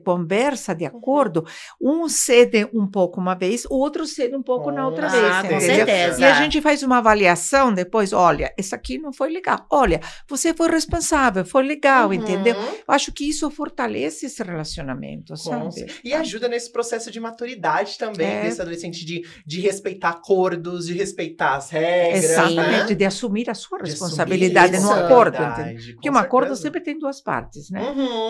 conversa de acordo, um cede um pouco uma vez, o outro cede um pouco na outra vez, com entendeu? certeza. E a gente faz uma avaliação depois, olha, isso aqui não foi legal, olha, você foi responsável, foi legal, entendeu? Eu acho que isso fortalece esse relacionamento, sabe? E ajuda nesse processo de maturidade também, desse adolescente de respeitar acordos, de respeitar as regras. Exatamente, né? de assumir a sua responsabilidade no acordo. Porque um acordo sempre tem duas partes, né?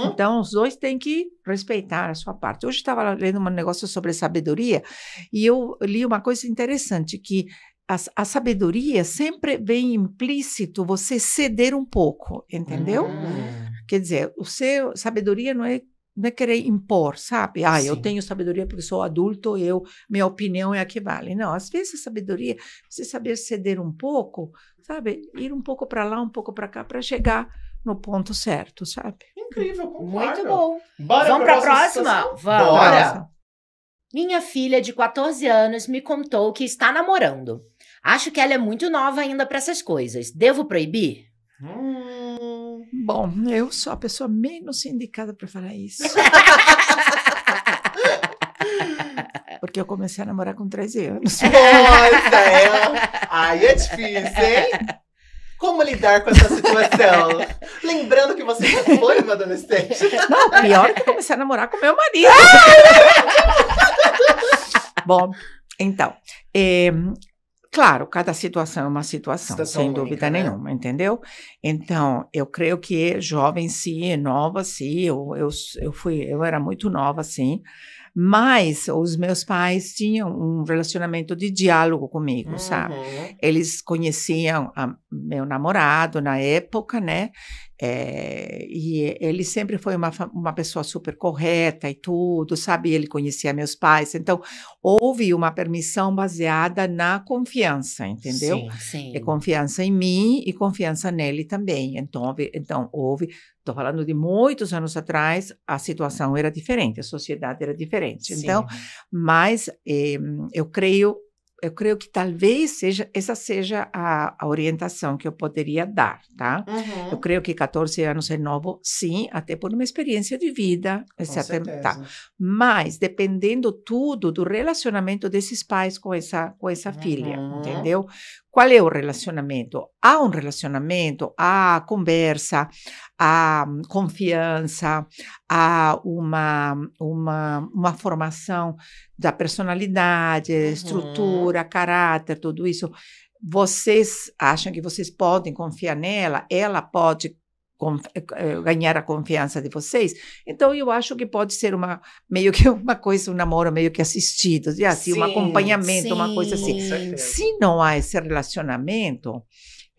Então, os dois têm que respeitar a sua parte. Hoje estava lendo um negócio sobre sabedoria e eu li uma coisa interessante, que a sabedoria sempre vem implícito você ceder um pouco, entendeu? Quer dizer, sabedoria não é querer impor, sabe? Eu tenho sabedoria porque sou adulto, minha opinião é a que vale. Não, às vezes a sabedoria, você saber ceder um pouco, sabe? Ir um pouco para lá, um pouco para cá, para chegar no ponto certo, sabe? Incrível, concordo. Muito bom. Bora Vamos para a próxima? Vamos. Bora. Minha filha de 14 anos me contou que está namorando. Acho que ela é muito nova ainda para essas coisas. Devo proibir? Bom, eu sou a pessoa menos indicada para falar isso. Porque eu comecei a namorar com 13 anos. Nossa, aí é difícil, hein? Como lidar com essa situação? Lembrando que você já foi uma adolescente. Não, pior é que eu comecei a namorar com meu marido. Bom, então, claro, cada situação é uma situação sem única, dúvida nenhuma, entendeu? Então, eu creio que jovem, sim, nova, sim, eu era muito nova, sim, mas os meus pais tinham um relacionamento de diálogo comigo, sabe? Eles conheciam meu namorado na época, né? E ele sempre foi uma pessoa super correta e tudo, sabe? Ele conhecia meus pais, então houve uma permissão baseada na confiança, entendeu? Sim. Confiança em mim e confiança nele também. Então houve, estou falando de muitos anos atrás, a situação era diferente, a sociedade era diferente. Sim. Então, mas eu creio que talvez essa seja a orientação que eu poderia dar, tá? Eu creio que 14 anos é novo, sim, até por uma experiência de vida, etc. Tá. Mas dependendo tudo do relacionamento desses pais com essa filha, entendeu? Qual é o relacionamento? Há um relacionamento, há conversa, há confiança, há uma formação da personalidade, estrutura, caráter, tudo isso. Vocês acham que vocês podem confiar nela? Ela pode ganhar a confiança de vocês? Então, eu acho que pode ser meio que uma coisa, um namoro meio que assistido, assim, um acompanhamento, uma coisa assim. Se não há esse relacionamento,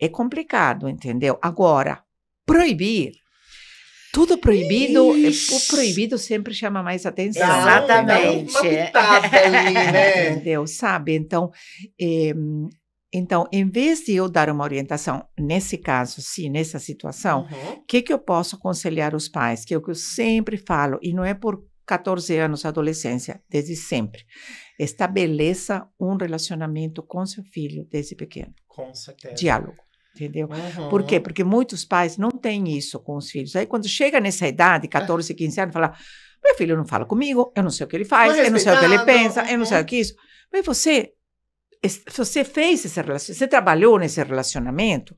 é complicado, entendeu? Agora, proibir, tudo proibido, o proibido sempre chama mais atenção. Exatamente. Uma pitada ali, né? Entendeu? Sabe? Então, em vez de eu dar uma orientação, nesse caso, sim, nessa situação, o que eu posso aconselhar os pais? Que é o que eu sempre falo, e não é por 14 anos, adolescência, desde sempre. Estabeleça um relacionamento com seu filho desde pequeno. Com certeza. Diálogo. Entendeu? Por quê? Porque muitos pais não têm isso com os filhos. Aí, quando chega nessa idade, 14, 15 anos, fala, meu filho não fala comigo, eu não sei o que ele faz, eu não sei o que ele pensa, eu não sei o que isso. Mas você fez esse relacionamento, você trabalhou nesse relacionamento,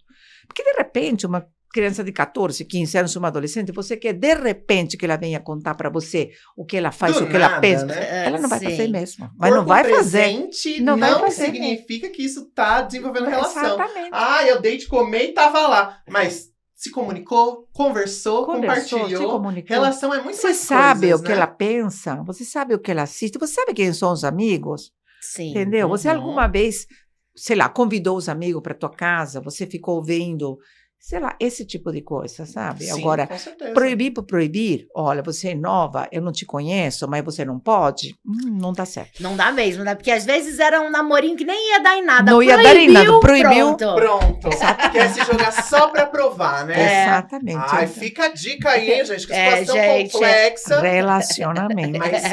porque de repente uma criança de 14, 15 anos, uma adolescente, você quer de repente que ela venha contar para você o que ela faz, o que ela pensa, né? Ela não vai fazer mesmo, mas não vai fazer. Não significa que isso está desenvolvendo relação. Exatamente. Eu dei de comer e estava lá, mas se comunicou, conversou, compartilhou. Relação é muito você mais sabe coisas, o que ela pensa, você sabe o que ela assiste, você sabe quem são os amigos? Sim. Entendeu? Você alguma vez, sei lá, convidou os amigos para tua casa, você ficou vendo, sei lá, esse tipo de coisa, sabe? Sim, agora, com certeza. proibir por proibir, olha, você é nova, eu não te conheço, mas você não pode, não dá certo. Não dá mesmo, né? Porque às vezes era um namorinho que nem ia dar em nada. Não ia dar em nada, proibiu. Pronto. Quer se jogar só pra provar, né? Exatamente. Ai, fica a dica aí, hein, gente, que situação complexa. Relacionamento. Mas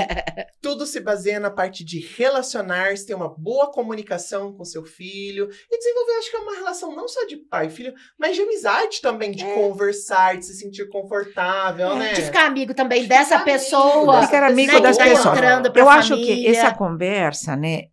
tudo se baseia na parte de relacionar-se, ter uma boa comunicação com seu filho e desenvolver, acho que é uma relação não só de pai e filho, mas de amizade também, de conversar, de se sentir confortável, né? De ficar amigo também dessa pessoa. Ficar amigo né, das tá pessoas. Eu acho que essa conversa, né,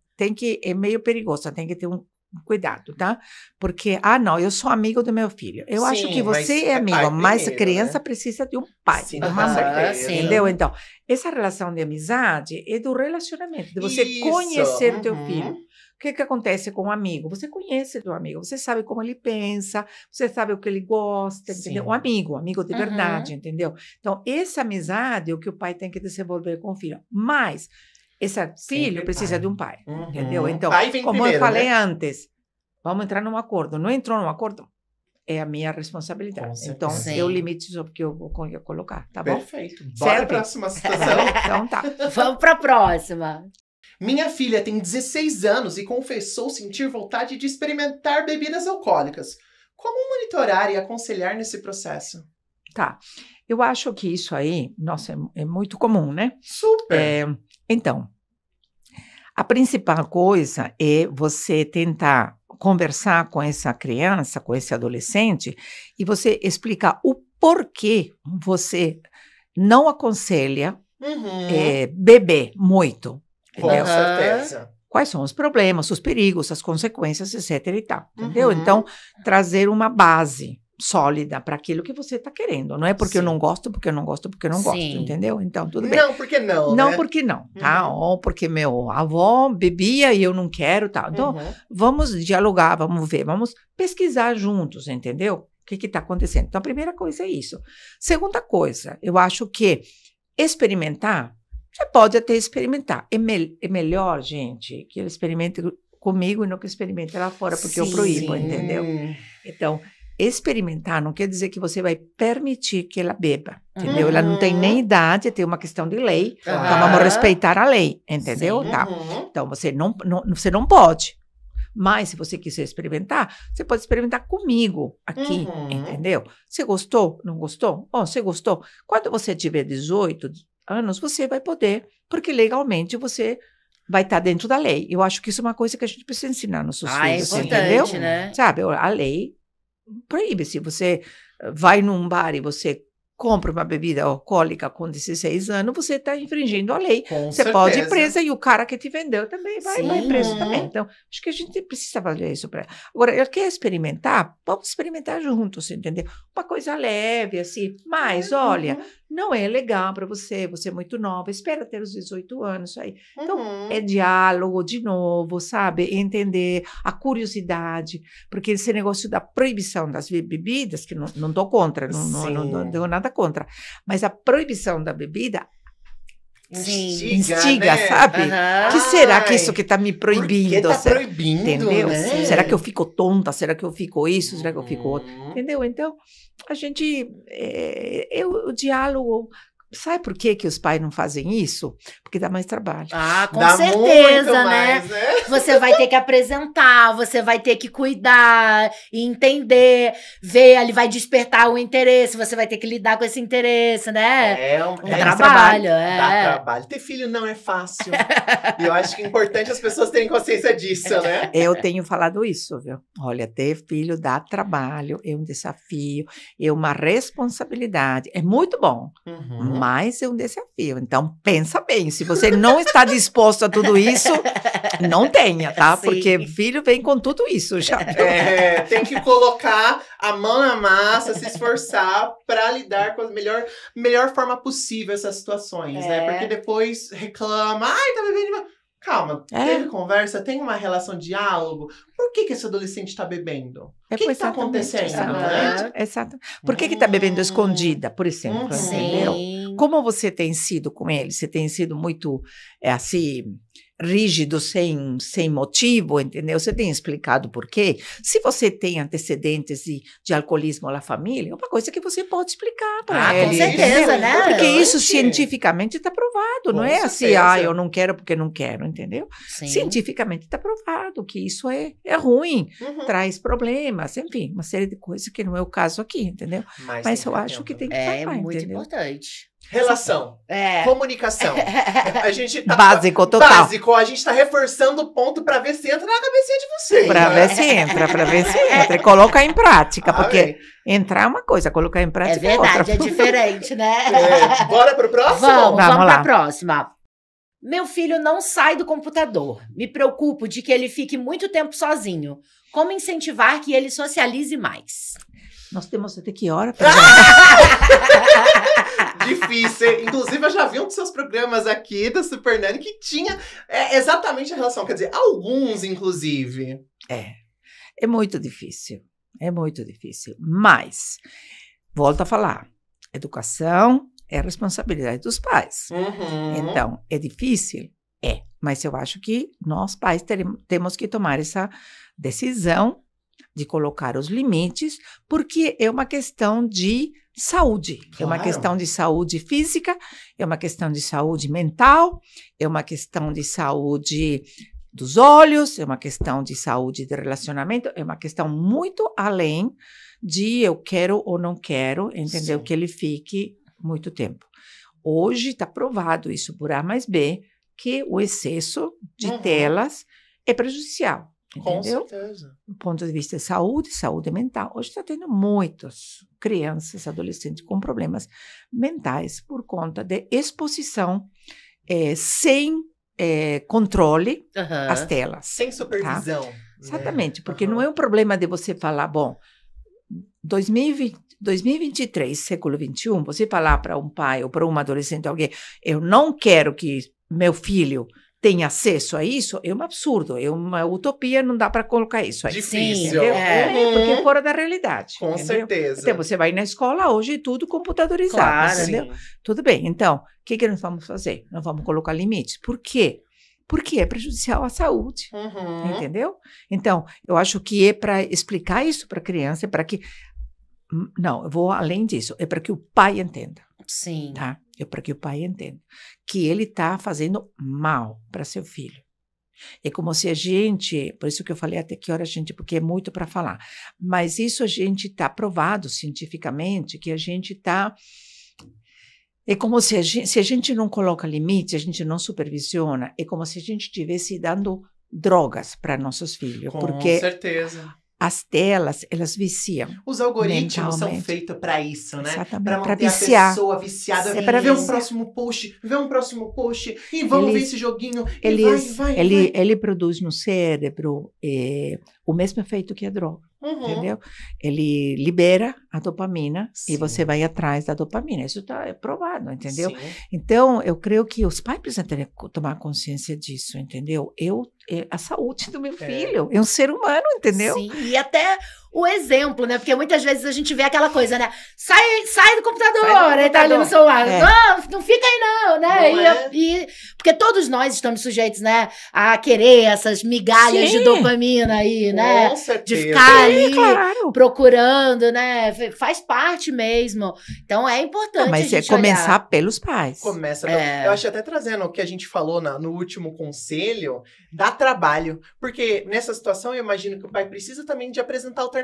é meio perigosa, tem que ter um cuidado, tá? Porque, não, eu sou amigo do meu filho. Eu acho que você é amigo, mas a criança precisa de um pai, de uma mãe, entendeu? Então, essa relação de amizade é do relacionamento, de você conhecer o teu filho. O que acontece com um amigo? Você conhece o teu amigo, você sabe como ele pensa, você sabe o que ele gosta, entendeu? Um amigo de verdade, entendeu? Então, essa amizade é o que o pai tem que desenvolver com o filho. Mas, esse filho precisa de um pai, entendeu? Então, como primeiro, eu falei antes, vamos entrar num acordo. Não entrou num acordo? É a minha responsabilidade. Então, é o limite só que eu vou colocar, tá bom? Perfeito. Bora para a próxima situação. Então, tá. Vamos para a próxima. Minha filha tem 16 anos e confessou sentir vontade de experimentar bebidas alcoólicas. Como monitorar e aconselhar nesse processo? Tá. Eu acho que isso aí, nossa, é muito comum, né? Super! Então, a principal coisa é você tentar conversar com essa criança, com esse adolescente, e você explicar o porquê você não aconselha beber muito. Com certeza. Quais são os problemas, os perigos, as consequências, etc. e tal, entendeu? Então, trazer uma base sólida para aquilo que você está querendo. Não é porque eu não gosto, porque eu não gosto, porque eu não gosto, entendeu? Então, tudo bem. Não, porque não, Não, né? porque não, tá? Ou porque meu avô bebia e eu não quero, tá? Então, vamos dialogar, vamos ver, vamos pesquisar juntos, entendeu? O que está acontecendo? Então, a primeira coisa é isso. Segunda coisa, eu acho que experimentar, você pode até experimentar. É melhor, gente, que ele experimente comigo e não que experimente lá fora, porque eu proíbo, entendeu? Então, experimentar não quer dizer que você vai permitir que ela beba, entendeu? Ela não tem nem idade, tem uma questão de lei, então vamos respeitar a lei, entendeu? Tá. Então, você não pode. Mas, se você quiser experimentar, você pode experimentar comigo aqui, entendeu? Você gostou? Não gostou? Você gostou? Quando você tiver 18 anos, você vai poder, porque legalmente você vai estar dentro da lei. Eu acho que isso é uma coisa que a gente precisa ensinar nos seus filhos, é importante, entendeu? Né? Sabe, a lei proíbe. Se você vai num bar e você compra uma bebida alcoólica com 16 anos, você está infringindo a lei. Você pode ir presa e o cara que te vendeu também vai preso também. Então, acho que a gente precisa fazer isso para ela. Agora, ela quer experimentar? Vamos experimentar juntos, entendeu? Uma coisa leve, assim. Mas, olha, não é legal para você é muito nova, espera ter os 18 anos aí. Então, é diálogo de novo, sabe? Entender a curiosidade, porque esse negócio da proibição das bebidas, que não estou contra, não deu nada contra, mas a proibição da bebida instiga, né? Sabe? Que será que isso que está me proibindo? Por que tá proibindo, entendeu? Né? Será que eu fico tonta? Será que eu fico isso? Será que eu fico outro? Entendeu? Então, a gente... o diálogo... Sabe por que os pais não fazem isso? Porque dá mais trabalho. Com certeza, né? Você vai ter que apresentar, você vai ter que cuidar, entender, ver, ele vai despertar o interesse, você vai ter que lidar com esse interesse, né? É um trabalho. Dá trabalho. Ter filho não é fácil. E eu acho que é importante as pessoas terem consciência disso, né? Eu tenho falado isso, viu? Olha, ter filho dá trabalho, é um desafio, é uma responsabilidade. É muito bom. Mas é um desafio. Então, pensa bem. Se você não está disposto a tudo isso, não tenha, tá? Sim. Porque filho vem com tudo isso já. Tem que colocar a mão na massa, se esforçar para lidar com a melhor forma possível essas situações, né? Porque depois reclama, tá bebendo demais. Calma, teve conversa, tem uma relação, diálogo. Por que esse adolescente tá bebendo? O que tá acontecendo? Exato. Por que tá bebendo escondida, por exemplo? Entendeu? Como você tem sido com ele? Você tem sido muito, assim, rígido, sem motivo, entendeu? Você tem explicado por quê? Se você tem antecedentes de alcoolismo na família, é uma coisa que você pode explicar para ele. Com certeza, né? Porque isso cientificamente está provado, não é assim, eu não quero porque não quero, entendeu? Sim. Cientificamente está provado que isso é ruim, traz problemas, enfim, uma série de coisas que não é o caso aqui, entendeu? Mas eu acho que tem que falar, é muito entendeu? Importante. Relação, comunicação. A gente tá básico, total. Básico, a gente tá reforçando o ponto pra ver se entra na cabecinha de vocês. Pra ver se entra. E coloca em prática, porque entrar é uma coisa, colocar em prática é outra. É verdade, é diferente, né? Bora pro próximo? Vamos pra próxima. Meu filho não sai do computador. Me preocupo de que ele fique muito tempo sozinho. Como incentivar que ele socialize mais? Nós temos até que hora? Difícil. Inclusive, eu já vi um dos seus programas aqui da Super Nanny que tinha exatamente a relação. Quer dizer, alguns, inclusive. É muito difícil. É muito difícil. Mas, volto a falar, educação é a responsabilidade dos pais. Então, é difícil? Mas eu acho que nós, pais, temos que tomar essa decisão de colocar os limites, porque é uma questão de saúde. Claro. É uma questão de saúde física, é uma questão de saúde mental, é uma questão de saúde dos olhos, é uma questão de saúde de relacionamento, é uma questão muito além de eu quero ou não quero, entendeu? Sim. Que ele fique muito tempo. Hoje está provado isso por A mais B, que o excesso de telas é prejudicial. Entendeu? Com certeza. Do ponto de vista de saúde mental. Hoje está tendo muitas crianças, adolescentes com problemas mentais por conta de exposição sem controle às telas. Sem supervisão. Tá? Exatamente, porque não é um problema de você falar, bom, 2023, século XXI, você falar para um pai ou para um adolescente, alguém, eu não quero que meu filho tem acesso a isso, é um absurdo, é uma utopia, não dá para colocar isso aí. Difícil. Porque é fora da realidade. Com certeza. Então, você vai na escola hoje, tudo computadorizado, claro, entendeu? Sim. Tudo bem, então, o que nós vamos fazer? Nós vamos colocar limites. Por quê? Porque é prejudicial à saúde, entendeu? Então, eu acho que é para explicar isso para a criança, para que... Não, eu vou além disso, é para que o pai entenda. Sim. Tá? É para que o pai entenda que ele está fazendo mal para seu filho. É como se a gente, por isso que eu falei até que hora a gente, porque é muito para falar, mas isso a gente está provado cientificamente, que a gente está... É como se a gente não coloca limite, a gente não supervisiona, é como se a gente estivesse dando drogas para nossos filhos. Com certeza. As telas, elas viciam. Os algoritmos são feitos para isso, né? Exatamente. Para manter viciar. A pessoa viciada. É para ver um próximo post, e vamos ver esse joguinho. Ele produz no cérebro o mesmo efeito que a droga. Entendeu? Ele libera a dopamina e você vai atrás da dopamina. Isso é provado, entendeu? Sim. Então, eu creio que os pais precisam tomar consciência disso, entendeu? A saúde do meu filho é um ser humano, entendeu? Sim, e até o exemplo, né? Porque muitas vezes a gente vê aquela coisa, né? Sai do computador, aí tá ali no celular. Não fica aí não, né? Porque todos nós estamos sujeitos, né? A querer essas migalhas de dopamina aí, né? Com certeza. De ficar ali procurando, né? Faz parte mesmo. Então, é importante mas a gente começar pelos pais. Eu acho até trazendo o que a gente falou no último conselho, dá trabalho. Porque nessa situação, eu imagino que o pai precisa também de apresentar alternativas.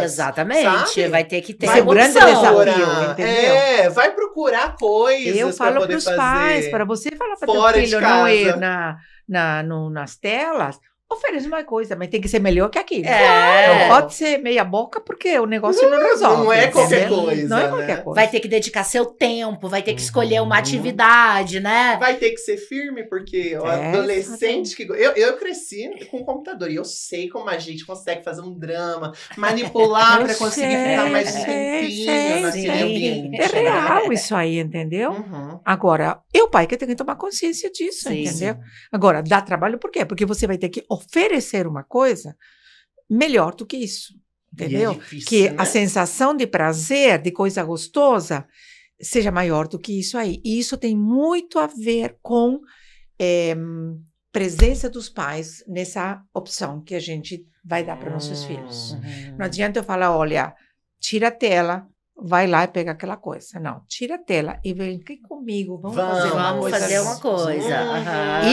Exatamente. Sabe? Vai ter que ter um grande desafio, entendeu? Vai procurar coisas. Eu falo para os pais, para você falar para teu filho não ir nas telas, oferece uma coisa, mas tem que ser melhor que aquilo. Não pode ser meia boca, porque o negócio não resolve. Não é qualquer coisa. Não é qualquer coisa. Vai ter que dedicar seu tempo, vai ter que escolher uma atividade, né? Vai ter que ser firme, porque o adolescente que... Eu cresci com computador e eu sei como a gente consegue fazer um drama, manipular pra conseguir ficar mais um tempinho naquele ambiente. É real isso aí, entendeu? Agora, o pai que tem que tomar consciência disso, entendeu? Agora, dá trabalho por quê? Porque você vai ter que oferecer uma coisa melhor do que isso, entendeu? É difícil, que né? a sensação de prazer, de coisa gostosa, seja maior do que isso aí. E isso tem muito a ver com presença dos pais nessa opção que a gente vai dar para nossos filhos. Não adianta eu falar, olha, tira a tela, vai lá e pega aquela coisa. Não, tira a tela e vem aqui comigo, vamos fazer uma coisa.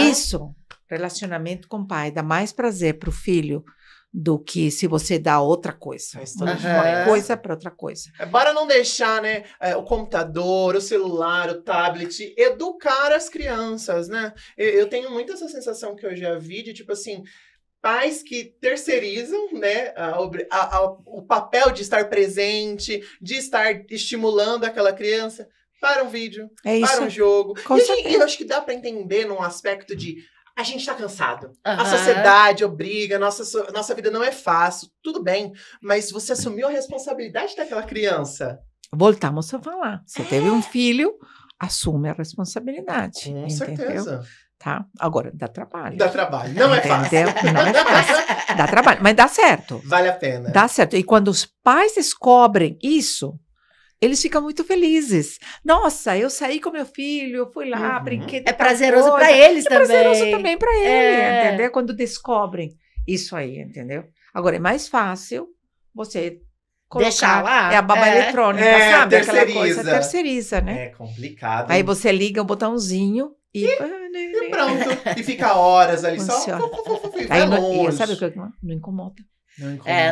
Isso, relacionamento com o pai, dá mais prazer para o filho do que se você dá outra coisa. Uma coisa para outra coisa. Bora não deixar, né, o computador, o celular, o tablet, educar as crianças, né? Eu tenho muito essa sensação que eu já vi de, tipo assim, pais que terceirizam, né, o papel de estar presente, de estar estimulando aquela criança para um vídeo, para um jogo. E eu acho que dá para entender num aspecto de a gente tá cansado. A sociedade obriga, nossa vida não é fácil. Tudo bem, mas você assumiu a responsabilidade daquela criança. Voltamos a falar. Você teve um filho, assume a responsabilidade. Com entendeu? certeza. Tá? Agora, dá trabalho. Dá trabalho. Não é fácil. Não é fácil. Dá trabalho, mas dá certo. Vale a pena. Dá certo. E quando os pais descobrem isso, eles ficam muito felizes. Nossa, eu saí com meu filho, eu fui lá, brinquei. É prazeroso para eles também. É prazeroso também para ele, entendeu? Quando descobrem isso aí, entendeu? Agora, é mais fácil você colocar... Deixar lá. É a baba eletrônica, sabe? Terceiriza. Aquela coisa, terceiriza, né? É complicado. Aí você liga o botãozinho e pronto. E fica horas ali funciona. só. Aí não, sabe o que não incomoda?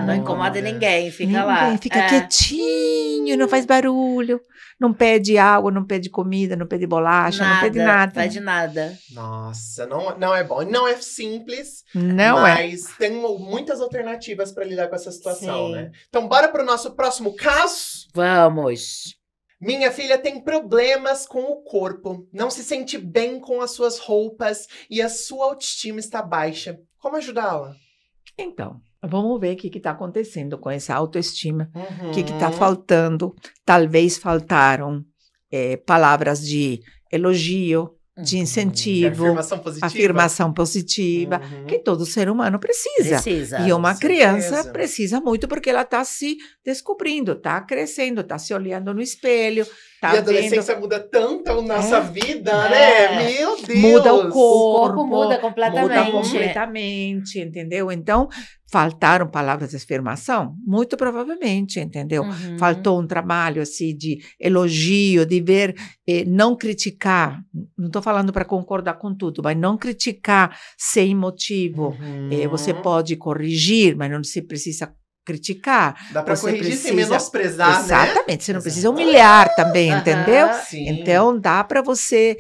Não incomoda ninguém, fica lá. Fica quietinho, não faz barulho, não pede água, não pede comida, não pede bolacha, não pede nada. Não pede nada. Nossa, não é bom. Não é simples, não mas tem muitas alternativas para lidar com essa situação, né? Então, bora pro nosso próximo caso? Vamos. Minha filha tem problemas com o corpo, não se sente bem com as suas roupas e a sua autoestima está baixa. Como ajudá-la? Então, vamos ver o que está acontecendo com essa autoestima, o que está faltando. Talvez faltaram palavras de elogio, de incentivo, afirmação positiva, que todo ser humano precisa. E uma criança precisa muito porque ela está se descobrindo, está crescendo, está se olhando no espelho. Tá e a adolescência muda tanto a nossa vida, né? Meu Deus! Muda o corpo. O corpo muda completamente. Muda completamente, entendeu? Então, faltaram palavras de afirmação? Muito provavelmente, entendeu? Faltou um trabalho, assim, de elogio, de ver, não criticar. Não estou falando para concordar com tudo, mas não criticar sem motivo. Você pode corrigir, mas não se precisa criticar. Dá para corrigir sem menosprezar, exatamente, você não precisa humilhar também, entendeu? Sim. Então, dá para você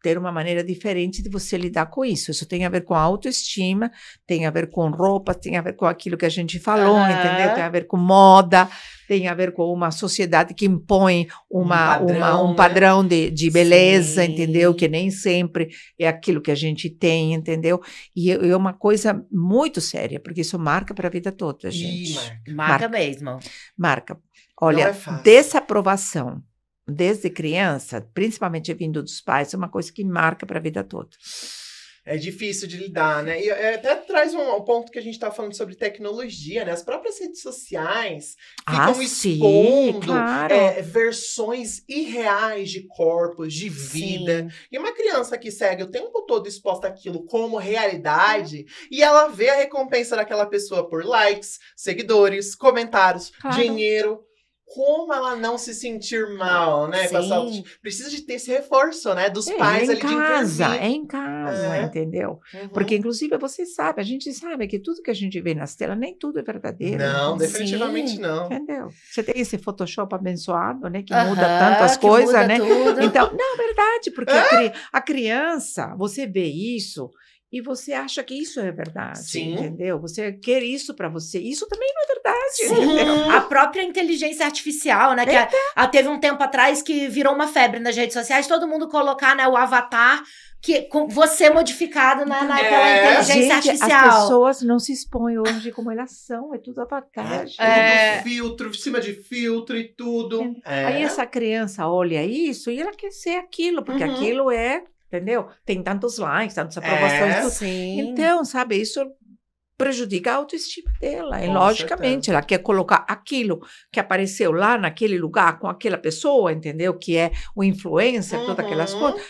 ter uma maneira diferente de você lidar com isso. Isso tem a ver com autoestima, tem a ver com roupa, tem a ver com aquilo que a gente falou, entendeu? Tem a ver com moda, tem a ver com uma sociedade que impõe um padrão de beleza, entendeu? Que nem sempre é aquilo que a gente tem, entendeu? E é uma coisa muito séria, porque isso marca para a vida toda, gente. Marca mesmo. Marca. Olha, desaprovação desde criança, principalmente vindo dos pais, é uma coisa que marca para a vida toda. É difícil de lidar, né? E até traz um ponto que a gente está falando sobre tecnologia, né? As próprias redes sociais ficam expondo versões irreais de corpos, de vida. E uma criança que segue o tempo todo exposta àquilo como realidade, e ela vê a recompensa daquela pessoa por likes, seguidores, comentários, dinheiro. Como ela não se sentir mal, né? Precisa de ter esse reforço, né? Dos pais ali de intervir. É em casa, entendeu? Porque, inclusive, você sabe, a gente sabe que tudo que a gente vê nas telas, nem tudo é verdadeiro. Não, definitivamente não. Entendeu? Você tem esse Photoshop abençoado, né? Que muda tantas coisas, né? Tudo. Então, não, é verdade, porque a criança, você vê isso e você acha que isso é verdade, Sim. entendeu? Você quer isso para você. Isso também não é verdade, Sim. entendeu? A própria inteligência artificial, né? Que teve um tempo atrás que virou uma febre nas redes sociais, todo mundo colocar, né, o avatar com você modificado naquela inteligência artificial. As pessoas não se expõem hoje como elas são, é tudo avatar. Tudo filtro, em cima de filtro e tudo. Aí essa criança olha isso e ela quer ser aquilo, porque aquilo é, entendeu? Tem tantos likes, tantas aprovações. Sim. Então, sabe, isso prejudica a autoestima dela. E, Com logicamente, certeza. ela quer colocar aquilo que apareceu lá naquele lugar com aquela pessoa, entendeu? Que é o influencer, todas aquelas coisas.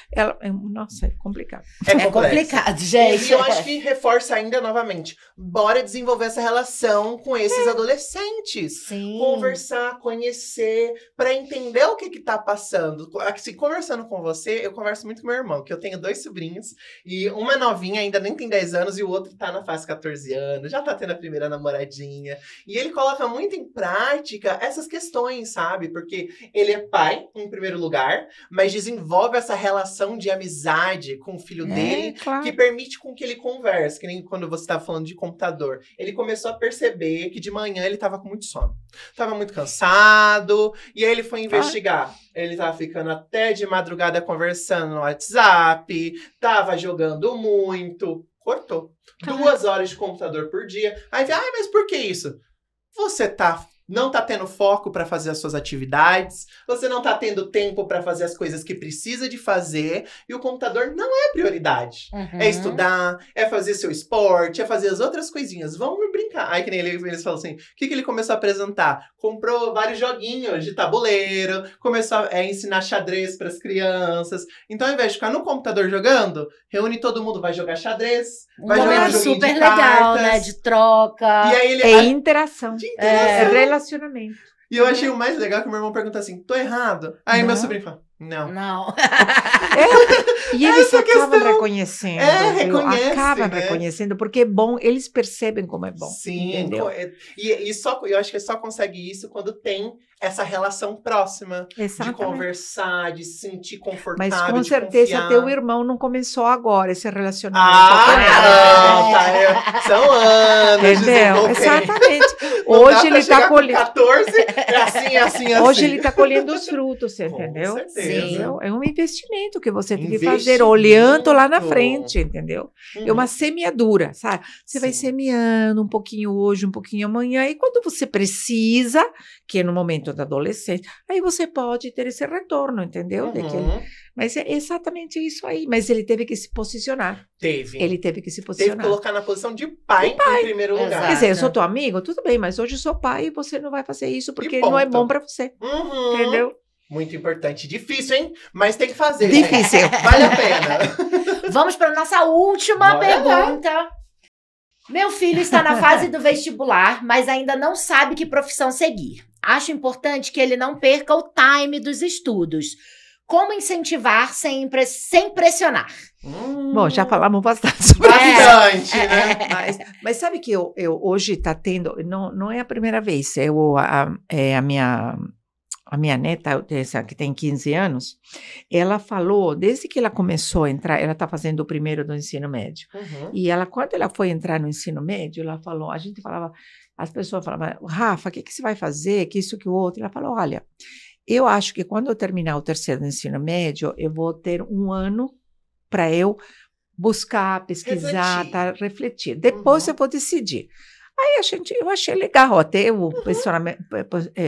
Nossa, é complicado. É complicado, gente. E eu acho que reforça ainda novamente. Bora desenvolver essa relação com esses adolescentes. Sim. Conversar, conhecer, para entender o que tá passando. Assim, conversando com você, eu converso muito com meu irmão, que eu tenho 2 sobrinhos. E uma é novinha, ainda nem tem 10 anos, e o outro tá na fase 14 anos, já tá tendo a primeira namoradinha. E ele coloca muito em prática essas questões, sabe? Porque ele é pai, em primeiro lugar, mas desenvolve essa relação de amizade com o filho dele, claro. que permite com que ele converse, que nem quando você tava falando de computador. Ele começou a perceber que de manhã ele tava com muito sono. Tava muito cansado, e aí ele foi investigar. Ele tava ficando até de madrugada conversando no WhatsApp, tava jogando muito. Cortou. 2 horas de computador por dia. Aí, mas por que isso? Você não tá tendo foco para fazer as suas atividades, você não tá tendo tempo para fazer as coisas que precisa de fazer, e o computador não é prioridade. É estudar, é fazer seu esporte, é fazer as outras coisinhas. Vamos brincar. Aí que nem eles falam assim, o que ele começou a apresentar? Comprou vários joguinhos de tabuleiro, começou a ensinar xadrez para as crianças. Então, ao invés de ficar no computador jogando, reúne todo mundo, vai jogar xadrez, vai jogar um joguinho super de legal, cartas, né? De troca. E aí ele... É interação. De interação. É relacionamento. E eu achei o mais legal que o meu irmão pergunta assim, tô errado? Aí meu sobrinho fala, não. E eles acabam questão. reconhecendo. Reconhecem, acabam né? reconhecendo, porque é bom, eles percebem como é bom. Sim, entendeu? Eu acho que só consegue isso quando tem essa relação próxima. Exatamente. De conversar, de se sentir confortável, Mas com de certeza confiar. teu irmão não começou agora esse relacionamento. São anos. Entendeu? Exatamente. Não Hoje dá pra ele chegar tá com colhendo. 14, é assim. Hoje ele está colhendo os frutos, você Com entendeu? certeza. Entendeu? É um investimento que você tem que Investimento. fazer olhando lá na frente, entendeu? É uma Uhum. semeadura, sabe? Você vai Sim. semeando um pouquinho hoje, um pouquinho amanhã, e quando você precisa, que é no momento da adolescência, aí você pode ter esse retorno, entendeu? Uhum. Mas é exatamente isso aí. Mas ele teve que se posicionar. Teve. Ele teve que se Teve posicionar. que colocar na posição de pai em primeiro lugar. Exato. Quer dizer, eu sou teu amigo? Tudo bem, mas hoje eu sou pai e você não vai fazer isso porque ponto. não é bom para você. Uhum. Entendeu? Muito importante. Difícil, hein? Mas tem que fazer. Difícil. Gente. Vale a pena. Vamos para nossa última Bora pergunta. Meu filho está na fase do vestibular, mas ainda não sabe que profissão seguir. Acho importante que ele não perca o time dos estudos. Como incentivar sem pressionar? Bom, já falamos bastante sobre isso. Bastante, né? Mas sabe que eu hoje está tendo, não é a primeira vez, a minha neta, essa que tem 15 anos, ela falou, desde que ela começou a entrar, ela está fazendo o primeiro do ensino médio, Uhum. e quando ela foi entrar no ensino médio, ela falou, a gente falava, as pessoas falavam, Rafa, o que você vai fazer, que isso, que o outro? Ela falou, olha, eu acho que quando eu terminar o terceiro do ensino médio, eu vou ter 1 ano para eu buscar, pesquisar, refletir. Depois eu vou decidir. Aí eu achei legal até o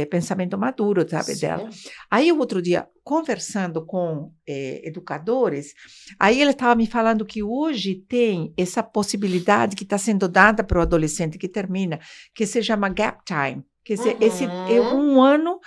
pensamento maduro, sabe, Sim. dela. Aí o outro dia, conversando com educadores, aí ele estava me falando que hoje tem essa possibilidade que está sendo dada para o adolescente que termina, que se chama gap time. Quer dizer, esse é 1 ano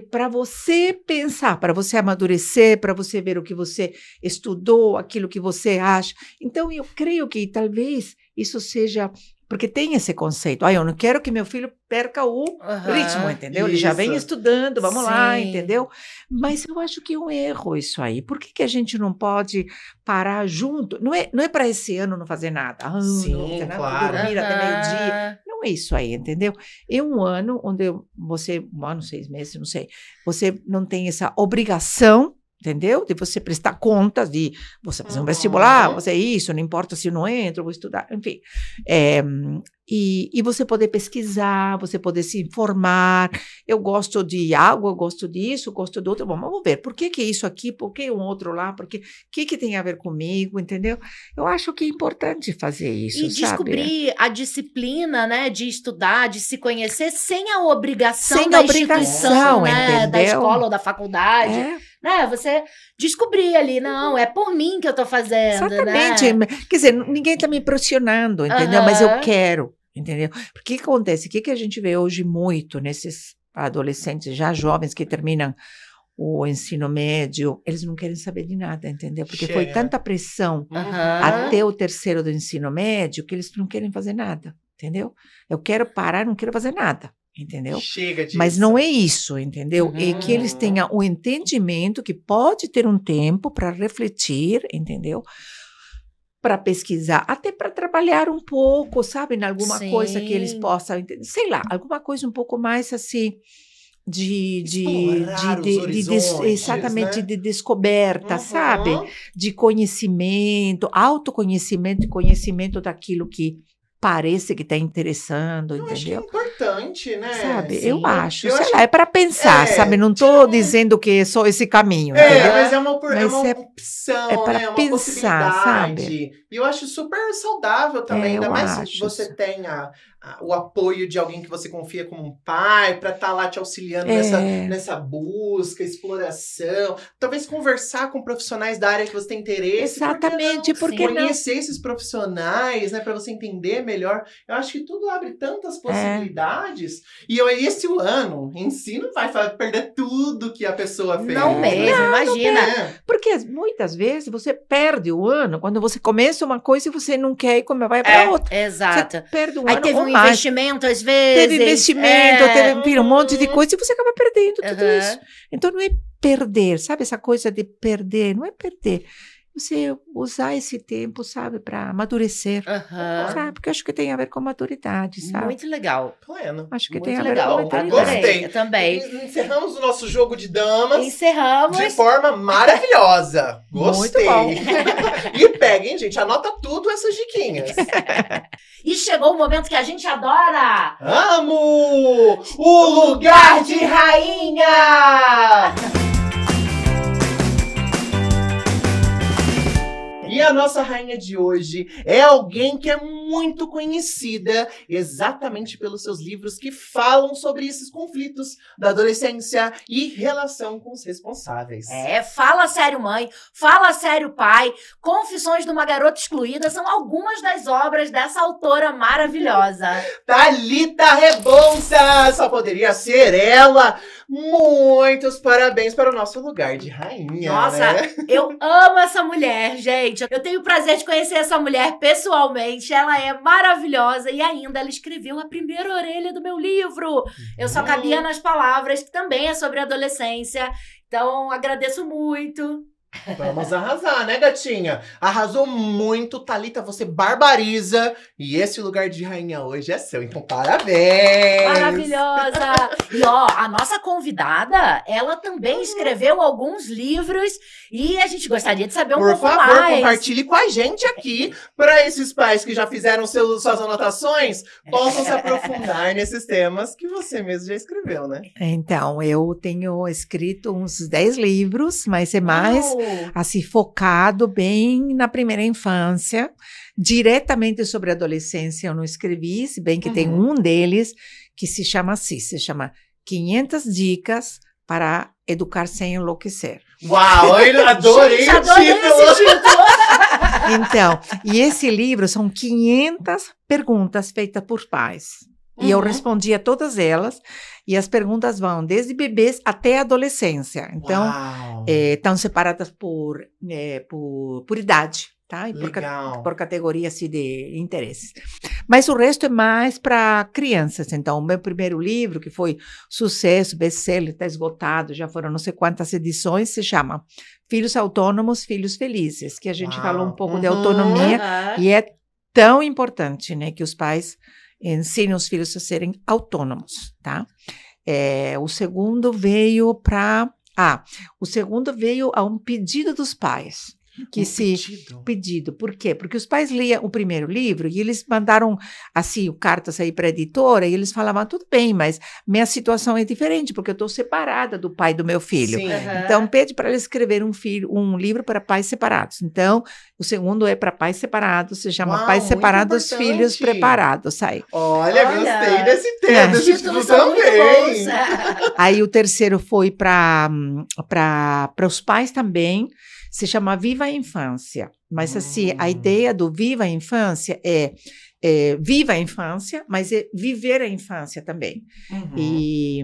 para você pensar, para você amadurecer, para você ver o que você estudou, aquilo que você acha. Então, eu creio que talvez isso seja... Porque tem esse conceito. Eu não quero que meu filho perca o ritmo, entendeu? Ele já vem estudando, vamos lá, entendeu? Mas eu acho que é um erro isso aí. Por que a gente não pode parar junto? Não é para esse ano não fazer nada. Sim, não fazer nada, claro. dormir até meio-dia. Não é isso aí, entendeu? É 1 ano onde você, 1 ano, 6 meses, não sei, você não tem essa obrigação, entendeu? De você prestar contas, de você fazer um vestibular, você isso, não importa se eu não entro, vou estudar, enfim. E você poder pesquisar, você poder se informar. Eu gosto de algo, eu gosto disso, eu gosto do outro. Bom, vamos ver, por que isso aqui, por que um outro lá, por que tem a ver comigo, entendeu? Eu acho que é importante fazer isso, e descobrir a disciplina, né, de estudar, de se conhecer, sem a obrigação da instituição, né, da escola ou da faculdade. Né, você descobrir ali, não, é por mim que eu tô fazendo, exatamente, né? Quer dizer, ninguém tá me pressionando, entendeu? Mas eu quero, entendeu? Porque o que acontece? O que a gente vê hoje muito nesses adolescentes já jovens que terminam o ensino médio, eles não querem saber de nada, entendeu? Porque foi tanta pressão até o terceiro do ensino médio que eles não querem fazer nada, entendeu? Eu quero parar, não quero fazer nada. Entendeu? Chega disso. Mas não é isso, entendeu? É que eles tenham o entendimento que pode ter um tempo para refletir, entendeu? Para pesquisar, até para trabalhar um pouco, sabe? Em alguma coisa que eles possam entender. Sei lá, alguma coisa um pouco mais assim exatamente, né? De descoberta, sabe? De conhecimento, autoconhecimento e conhecimento daquilo que parece que está interessando, entendeu? Acho que é importante, né? Sabe, eu acho, sei lá, é para pensar, sabe? Não estou dizendo que é só esse caminho, entendeu? Mas é uma opção, é para né? Uma pensar, sabe? E eu acho super saudável também, ainda mais se você tenha o apoio de alguém que você confia como um pai, para estar lá te auxiliando nessa busca, exploração. Talvez conversar com profissionais da área que você tem interesse. Exatamente, porque conhecer esses profissionais, né, para você entender melhor. Eu acho que tudo abre tantas possibilidades. E esse ano em si não vai perder tudo que a pessoa fez. Não mesmo, imagina. Porque muitas vezes você perde o ano quando você começa uma coisa e você não quer e como vai para outra. Exato. Você perde um Aí ano teve ou investimento, às vezes. Teve investimento, teve um monte de coisa e você acaba perdendo tudo isso. Então não é perder, sabe? Essa coisa de perder, não é perder. Você usar esse tempo, sabe, para amadurecer, sabe? Porque eu acho que tem a ver com maturidade, sabe? Muito legal. Pleno. Acho que muito tem a ver legal. com maturidade. Gostei. Eu também. Encerramos o nosso jogo de damas. Encerramos. De forma maravilhosa. Gostei. Muito bom. E peguem, gente, anota tudo essas diquinhas. E chegou o momento que a gente adora. Amo! O Lugar de Rainha! E a nossa rainha de hoje é alguém que é muito conhecida exatamente pelos seus livros que falam sobre esses conflitos da adolescência e relação com os responsáveis. Fala Sério Mãe, Fala Sério Pai, Confissões de uma Garota Excluída são algumas das obras dessa autora maravilhosa. Thalita Rebouças, só poderia ser ela. Muitos parabéns para o nosso Lugar de Rainha. Nossa, né? Eu amo essa mulher, gente. Eu tenho o prazer de conhecer essa mulher pessoalmente. Ela é maravilhosa e ainda ela escreveu a primeira orelha do meu livro. Eu só cabia nas palavras, que também é sobre adolescência. Então, agradeço muito. Vamos arrasar, né, gatinha? Arrasou muito, Thalita, você barbariza. E esse Lugar de Rainha hoje é seu, então parabéns! Maravilhosa! E ó, a nossa convidada, ela também escreveu alguns livros e a gente gostaria de saber um pouco mais. Por favor, compartilhe com a gente aqui, para esses pais que já fizeram suas anotações, possam se aprofundar nesses temas que você mesmo já escreveu, né? Então, eu tenho escrito uns 10 livros, mas é mais assim, focado bem na primeira infância, diretamente sobre a adolescência eu não escrevi, se bem que tem um deles que se chama assim, se chama 500 dicas para educar sem enlouquecer. Uau, eu adorei o título! Então, e esse livro são 500 perguntas feitas por pais. E eu respondi a todas elas, e as perguntas vão desde bebês até a adolescência. Então, estão separadas por idade, tá? E por categoria assim, de interesses. Mas o resto é mais para crianças. Então, o meu primeiro livro, que foi sucesso, best-seller, está esgotado, já foram não sei quantas edições, se chama Filhos Autônomos, Filhos Felizes, que a gente falou um pouco de autonomia, e é tão importante, né, que os pais ensinem os filhos a serem autônomos, tá? O segundo veio para O segundo veio a um pedido dos pais. Pedido. Por quê? Porque os pais liam o primeiro livro e eles mandaram, assim, cartas aí para a editora e eles falavam, tudo bem, mas minha situação é diferente, porque eu estou separada do pai do meu filho. Sim. Então, pede para ela escrever um livro para pais separados. Então, o segundo é para pais separados, se chama Pais Separados, Filhos Preparados. Aí. Olha, gostei desse tema, desse título também. Aí o terceiro foi para os pais também, se chama Viva a Infância. Mas, assim, a ideia do Viva a Infância é viva a infância, mas é viver a infância também. E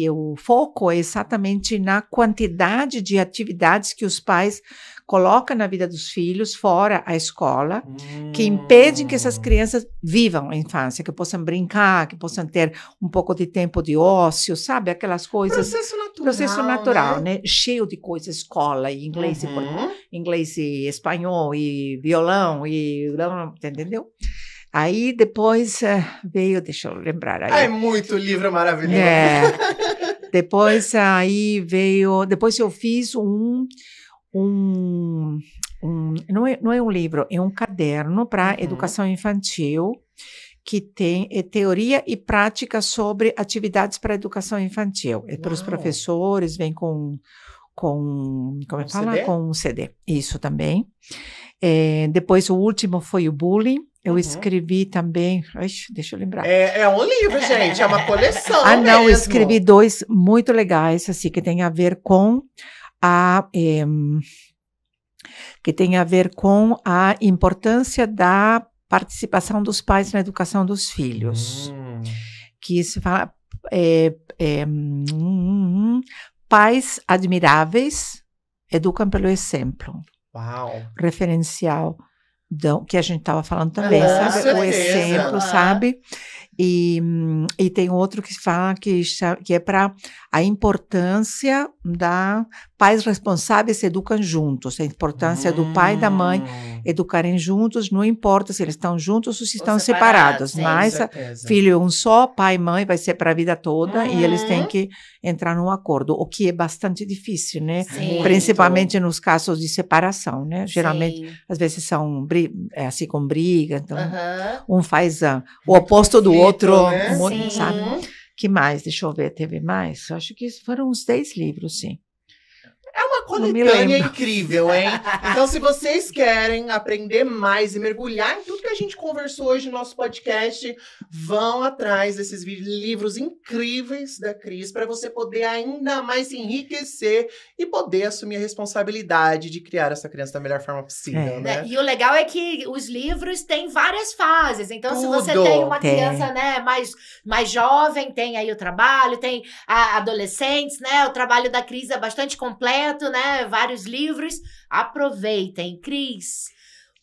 o foco é exatamente na quantidade de atividades que os pais colocam na vida dos filhos, fora a escola, que impedem que essas crianças vivam a infância, que possam brincar, que possam ter um pouco de tempo de ócio, sabe? Aquelas coisas... Processo natural, né? Cheio de coisas, escola, e inglês, inglês e espanhol, e violão, entendeu? Aí depois veio, deixa eu lembrar. Aí. É muito livro maravilhoso. Depois aí veio, depois eu fiz não é um livro, é um caderno para educação infantil, que tem teoria e prática sobre atividades para educação infantil. Para os professores, vem com como fala? CD? Com um CD. Isso também. Depois o último foi o bullying. Eu escrevi também. Deixa eu lembrar. É um livro, gente. É uma coleção. Não, eu escrevi 2 muito legais, assim, que tem a ver com a importância da participação dos pais na educação dos filhos. Que se fala pais admiráveis educam pelo exemplo. Uau! Referencial que a gente estava falando também, sabe? O exemplo, sabe? E tem outro que fala que é para a importância da pais responsáveis educam juntos, a importância do pai e da mãe educarem juntos, não importa se eles estão juntos ou se estão separados, mas filho é um só, pai e mãe vai ser para a vida toda e eles têm que entrar num acordo, o que é bastante difícil, né? Sim. Principalmente nos casos de separação, né? Geralmente, às vezes são assim com briga, então um faz o oposto do outro, né? Sabe? Que mais? Deixa eu ver, teve mais? Acho que foram uns 10 livros, sim. É uma coletânea incrível, hein? Então, se vocês querem aprender mais e mergulhar em tudo que a gente conversou hoje no nosso podcast, vão atrás desses livros incríveis da Cris para você poder ainda mais se enriquecer e poder assumir a responsabilidade de criar essa criança da melhor forma possível, né? E o legal é que os livros têm várias fases. Então, se você tem uma criança, né, mais jovem, tem aí o trabalho, tem adolescentes, né? O trabalho da Cris é bastante completo, né? Vários livros. Aproveitem. Cris,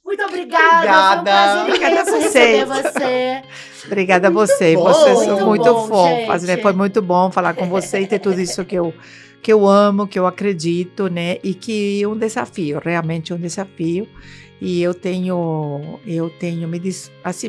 muito obrigada. Foi um prazer imenso receber você. Obrigada a você. Vocês são muito fofas, né? Foi muito bom falar com você e ter tudo isso que eu amo, que eu acredito, né? E que é um desafio, realmente um desafio. E eu tenho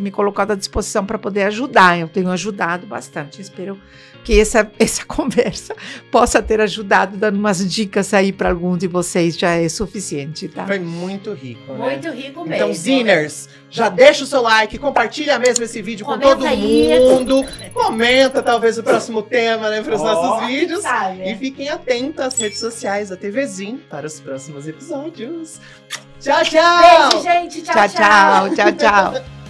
me colocado à disposição para poder ajudar. Eu tenho ajudado bastante. Espero que essa conversa possa ter ajudado, dando umas dicas aí para algum de vocês, já é suficiente, tá? Foi muito rico, né? Muito rico mesmo. Então, Ziners, já deixa o seu like, compartilha mesmo esse vídeo com todo mundo. Comenta talvez o próximo tema, né, para os nossos vídeos. E fiquem atentos às redes sociais da TV Zin para os próximos episódios. Tchau, tchau! Beijo, gente. Tchau, tchau. Tchau, tchau.